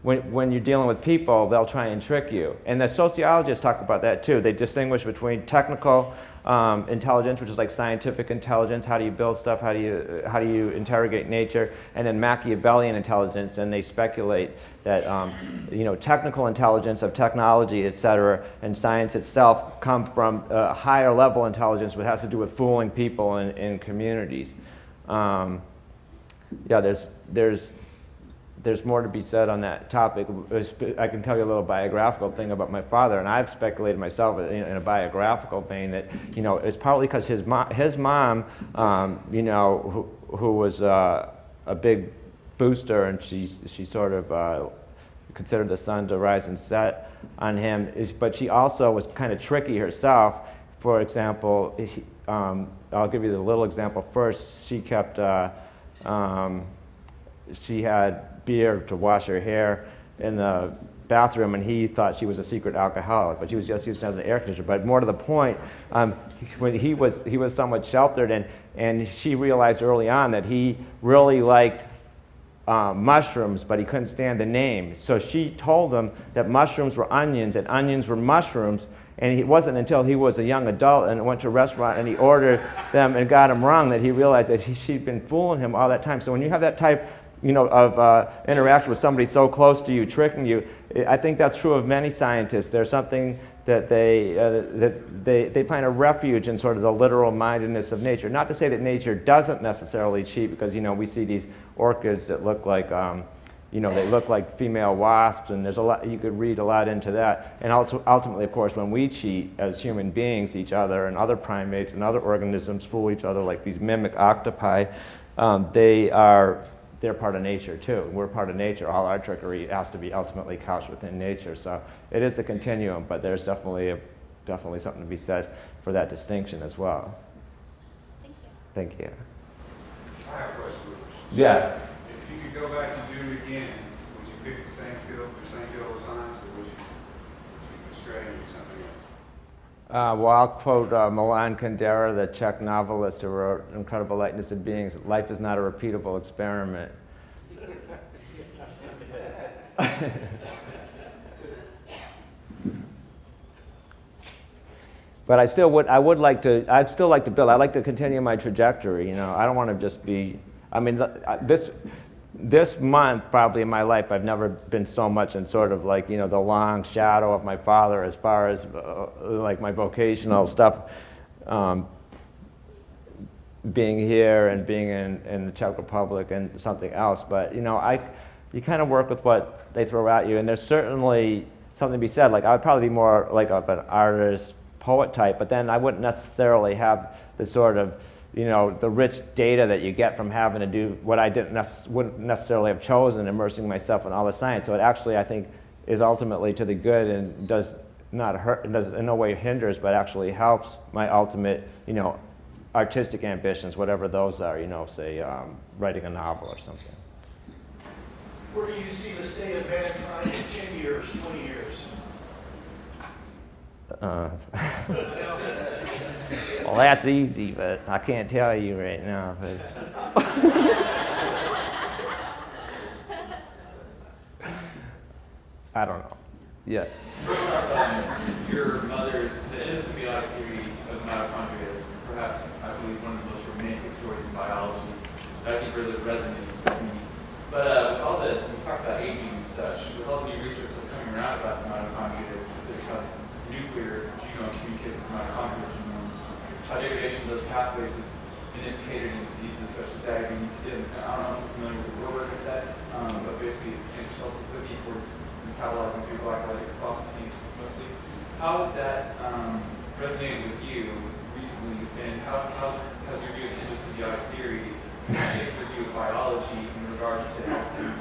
when you're dealing with people, they'll try and trick you. And the sociologists talk about that too. They distinguish between technical intelligence, which is like scientific intelligence, how do you build stuff, how do you interrogate nature, and then Machiavellian intelligence, and they speculate that technical intelligence of technology, et cetera, and science itself come from a higher level intelligence, which has to do with fooling people in communities. There's more to be said on that topic. I can tell you a little biographical thing about my father, and I've speculated myself in a biographical vein that it's partly because his mom, who was a big booster, and she sort of considered the sun to rise and set on him, but she also was kind of tricky herself. For example, I'll give you the little example first. She kept, she had beer to wash her hair in the bathroom, and he thought she was a secret alcoholic, but she was just used as an air conditioner. But more to the point, when he was somewhat sheltered, and she realized early on that he really liked mushrooms, but he couldn't stand the name. So she told him that mushrooms were onions and onions were mushrooms, and it wasn't until he was a young adult and went to a restaurant and he ordered them and got them wrong that he realized that she'd been fooling him all that time. So when you have that type of interaction with somebody so close to you, tricking you, I think that's true of many scientists. There's something that they find a refuge in sort of the literal mindedness of nature. Not to say that nature doesn't necessarily cheat, because we see these orchids that look like they look like female wasps, and there's a lot, you could read a lot into that. And ultimately, of course, when we cheat as human beings, each other and other primates and other organisms fool each other, like these mimic octopi, they're part of nature too. We're part of nature. All our trickery has to be ultimately couched within nature. So it is a continuum, but there's definitely something to be said for that distinction as well. Thank you. Thank you. I have a question. Yeah. If you could go back and do it again, would you pick the same field of science, or would you stray and do something else? Well, I'll quote Melvin Konner, the Czech novelist who wrote Incredible Lightness of Beings. Life is not a repeatable experiment. But I'd still like to build. I'd like to continue my trajectory. I don't want to just be. This month, probably in my life, I've never been so much in sort of like, the long shadow of my father as far as like my vocational stuff, being here and being in the Czech Republic and something else. But, you kind of work with what they throw at you, and there's certainly something to be said. Like, I would probably be more like of an artist, poet type, but then I wouldn't necessarily have the sort of the rich data that you get from having to do what I wouldn't necessarily have chosen, immersing myself in all the science. So it actually, I think, is ultimately to the good and does not hurt, does in no way hinders, but actually helps my ultimate, artistic ambitions, whatever those are, say writing a novel or something. Where do you see the state of mankind in 10 years, 20 years? Well, that's easy, but I can't tell you right now. I don't know. Yeah. Your mother's, the endosymbiotic theory of mitochondria is perhaps, I believe, one of the most romantic stories in biology that I think really resonates with me. But with all the, we talked about aging and such, with all the new research that's coming around about the mitochondria, specifically how the nuclear genome communicates with the mitochondrial genome, how degradation of those pathways is been implicated in diseases such as diabetes. And I don't know if you're familiar with the Warburg effect, but basically cancer cells proclivity towards metabolizing through glycolytic processes mostly. How has that resonated with you recently, and how has your view of endosymbiotic theory shaped your view of biology in regards to health and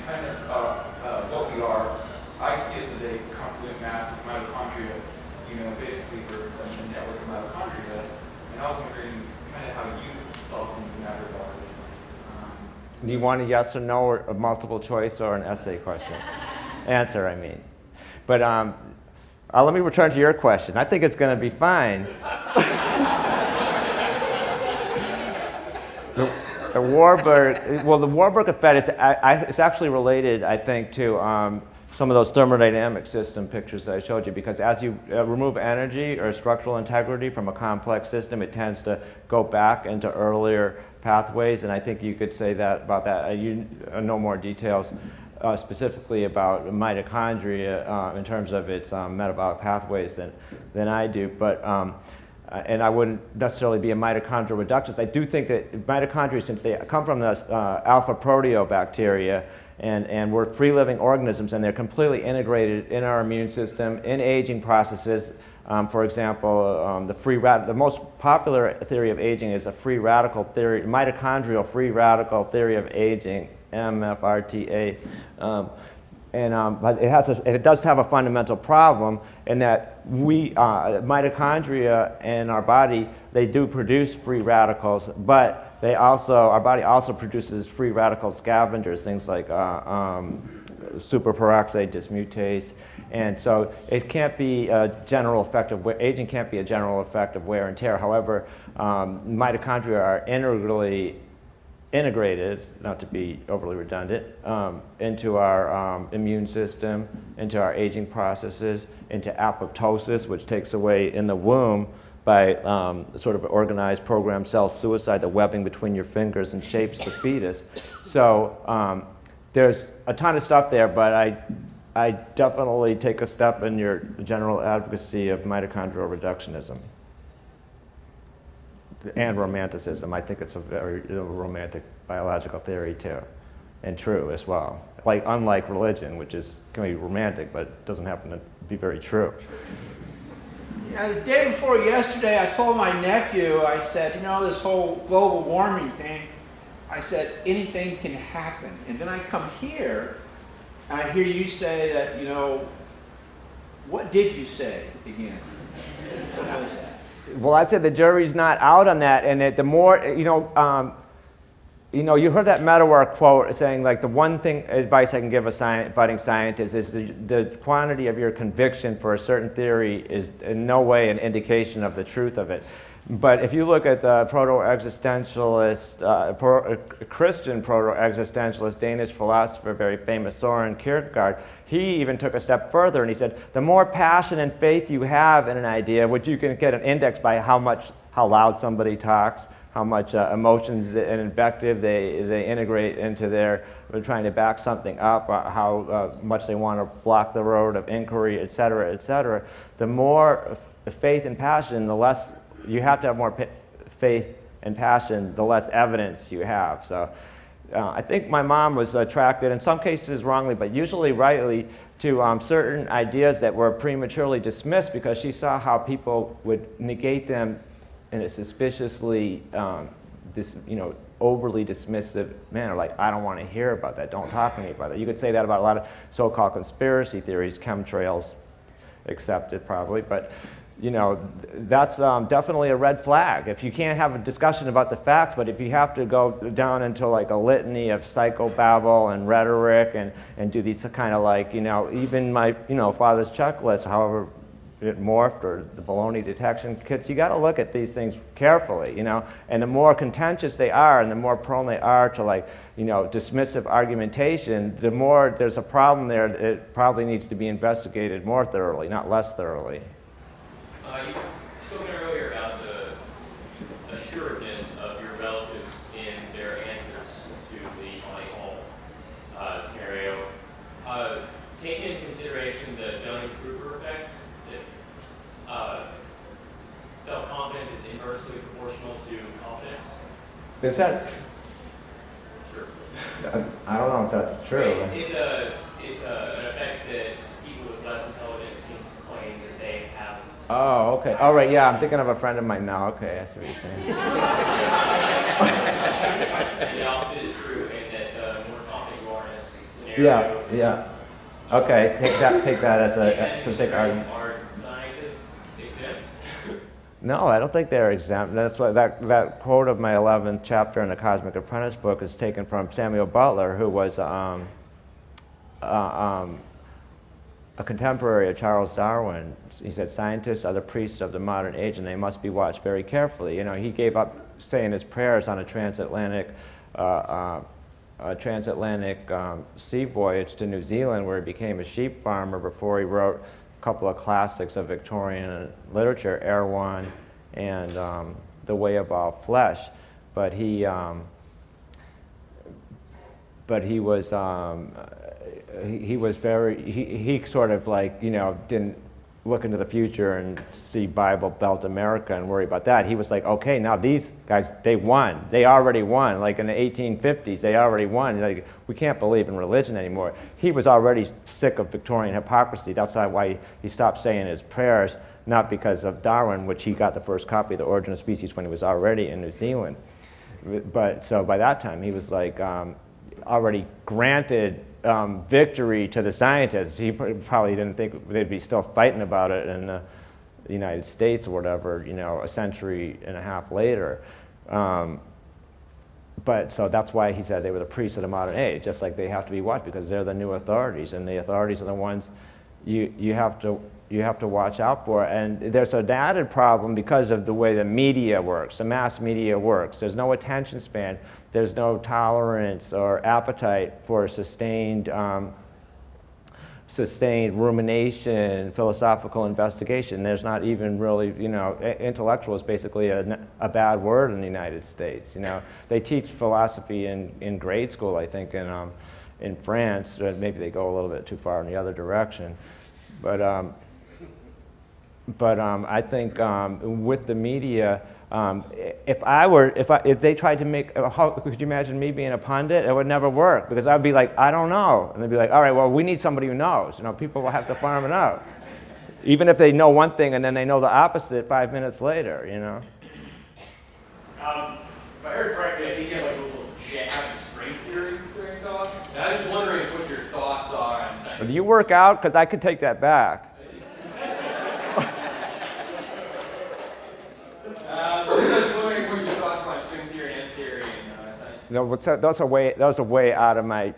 kind of what we are? I see us as a confluent mass of mitochondria, basically we're a network of mitochondria, and I was wondering kind of how you solve things in that regard. Do you want a yes or no, or a multiple choice, or an essay question? Answer, I mean. But let me return to your question. I think it's going to be fine. The Warburg, well, the Warburg effect is it's actually related, I think, to some of those thermodynamic system pictures that I showed you, because as you remove energy or structural integrity from a complex system, it tends to go back into earlier pathways, and I think you could say that about that. You know more details specifically about mitochondria in terms of its metabolic pathways than I do, but and I wouldn't necessarily be a mitochondrial reductionist. I do think that mitochondria, since they come from the alpha proteobacteria, and we're free-living organisms, and they're completely integrated in our immune system, in aging processes. For example, the most popular theory of aging is a free radical theory, mitochondrial free radical theory of aging, MFRTA. But it does have a fundamental problem in that mitochondria in our body, they do produce free radicals, but our body also produces free radical scavengers, things like superperoxide dismutase, and so it can't be a general effect of aging can't be a general effect of wear and tear. However, mitochondria are integrally integrated, not to be overly redundant, into our immune system, into our aging processes, into apoptosis, which takes away in the womb by sort of organized programmed cell suicide, the webbing between your fingers, and shapes the fetus. So there's a ton of stuff there, but I definitely take a step in your general advocacy of mitochondrial reductionism and romanticism. I think it's a very romantic biological theory too, and true as well. Like, unlike religion, which can be romantic, but doesn't happen to be very true. Yeah, the day before yesterday, I told my nephew, I said, this whole global warming thing, I said, anything can happen. And then I come here, and I hear you say that, what did you say again? What was that? Well, I said the jury's not out on that, and that the more, you heard that Medawar quote saying, like, the one thing advice I can give a budding scientist is the quantity of your conviction for a certain theory is in no way an indication of the truth of it. But if you look at the proto-existentialist, Christian proto-existentialist Danish philosopher, very famous Søren Kierkegaard, he even took a step further, and he said, the more passion and faith you have in an idea, which you can get an index by how loud somebody talks, how much emotions and invective they integrate into trying to back something up, how much they want to block the road of inquiry, et cetera, the more faith and passion, the less you have to have more faith and passion, the less evidence you have. So I think my mom was attracted, in some cases wrongly, but usually rightly, to certain ideas that were prematurely dismissed, because she saw how people would negate them in a suspiciously, overly dismissive manner, like, I don't want to hear about that, don't talk to me about that. You could say that about a lot of so-called conspiracy theories, chemtrails accepted probably, but that's definitely a red flag. If you can't have a discussion about the facts, but if you have to go down into like a litany of psychobabble and rhetoric and do these kind of like, even my, father's checklist, however it morphed, or the baloney detection kits, you got to look at these things carefully, and the more contentious they are and the more prone they are to like, dismissive argumentation, the more there's a problem there. It probably needs to be investigated more thoroughly, not less thoroughly. You spoke earlier about the assuredness of your relatives in their answers to the Moneyball scenario. Taking into consideration the Dunning-Kruger effect, that self-confidence is inversely proportional to confidence. Is that? Sure. I don't know if that's true. It's an effect that people with less intelligence seem to claim that they have. Oh, okay. All right, yeah, I'm thinking of a friend of mine now. Okay, I see what you're saying. The opposite is true, and that the more confident you are in a scenario. Yeah. Okay, take that as a for sake of argument. Are scientists exempt? No, I don't think they're exempt. That's what that quote of my 11th chapter in the Cosmic Apprentice book is taken from Samuel Butler, who was a contemporary of Charles Darwin. He said, scientists are the priests of the modern age, and they must be watched very carefully. He gave up saying his prayers on a transatlantic a transatlantic sea voyage to New Zealand where he became a sheep farmer before he wrote a couple of classics of Victorian literature, Erewhon and The Way of All Flesh. But he was very, he sort of like, you know, didn't look into the future and see Bible Belt America and worry about that. He was like, okay, now these guys, they won. They already won. Like in the 1850s, they already won. Like, we can't believe in religion anymore. He was already sick of Victorian hypocrisy. That's why he stopped saying his prayers, not because of Darwin, which he got the first copy of The Origin of Species when he was already in New Zealand. But so by that time, he was like already granted victory to the scientists. He probably didn't think they'd be still fighting about it in the United States or whatever, you know, a century and a half later. But so that's why he said they were the priests of the modern age, just like they have to be what? Because they're the new authorities, and the authorities are the ones you have to watch out for. And there's an added problem because of the way the media works, the mass media works. There's no attention span. There's no tolerance or appetite for sustained rumination, philosophical investigation. There's not even really, you know, intellectual is basically a bad word in the United States. You know, they teach philosophy in grade school, I think, in France. Maybe they go a little bit too far in the other direction, but I think with the media. If they tried to make, could you imagine me being a pundit? It would never work because I'd be like, I don't know. And they'd be like, all right, well, we need somebody who knows. You know, people will have to farm it out. Even if they know one thing and then they know the opposite 5 minutes later, you know? If I heard correctly, I think you have like those little jab string theory during talk. And I was just wondering what your thoughts are on science. Do you work out? Because I could take that back. No, those are way out of my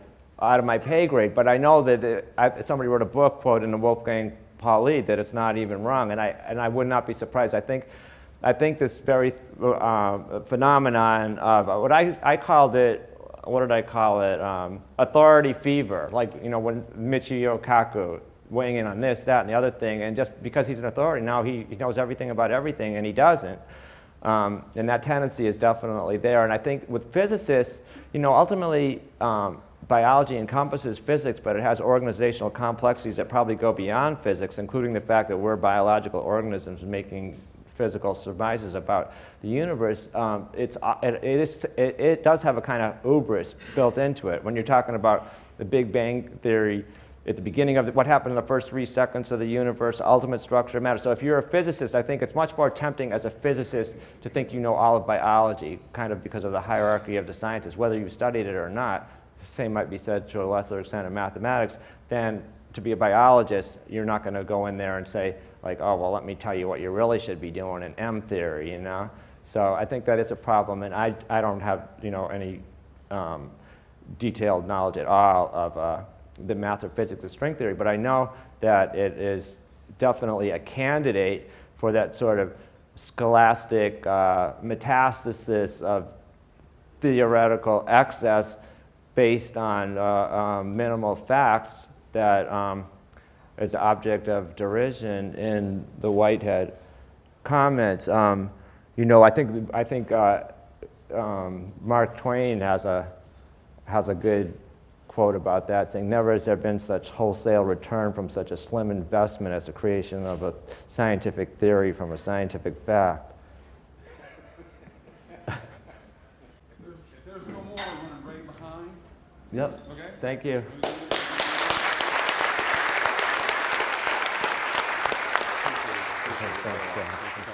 pay grade. But I know that somebody wrote a book quoting the Wolfgang Pauli that it's not even wrong, and I would not be surprised. I think this very phenomenon of what I called it. What did I call it? Authority fever. Like, you know, when Michio Kaku weighing in on this, that, and the other thing, and just because he's an authority now he knows everything about everything, and he doesn't. And that tendency is definitely there. And I think with physicists, you know, ultimately biology encompasses physics, but it has organizational complexities that probably go beyond physics, including the fact that we're biological organisms making physical surmises about the universe. It does have a kind of hubris built into it. When you're talking about the Big Bang Theory, at the beginning of what happened in the first 3 seconds of the universe, ultimate structure of matter. So if you're a physicist, I think it's much more tempting as a physicist to think you know all of biology, kind of because of the hierarchy of the sciences, whether you've studied it or not. The same might be said to a lesser extent in mathematics. Then to be a biologist, you're not going to go in there and say, like, oh, well, let me tell you what you really should be doing in M theory, you know? So I think that is a problem, and I don't have, you know, any detailed knowledge at all of the math or physics of string theory, but I know that it is definitely a candidate for that sort of scholastic metastasis of theoretical excess based on minimal facts that is the object of derision in the Whitehead comments. You know, I think Mark Twain has a good quote about that, saying, never has there been such wholesale return from such a slim investment as the creation of a scientific theory from a scientific fact. If there's no more, I'm running right behind. Yep. Okay? Thank you. Thank you.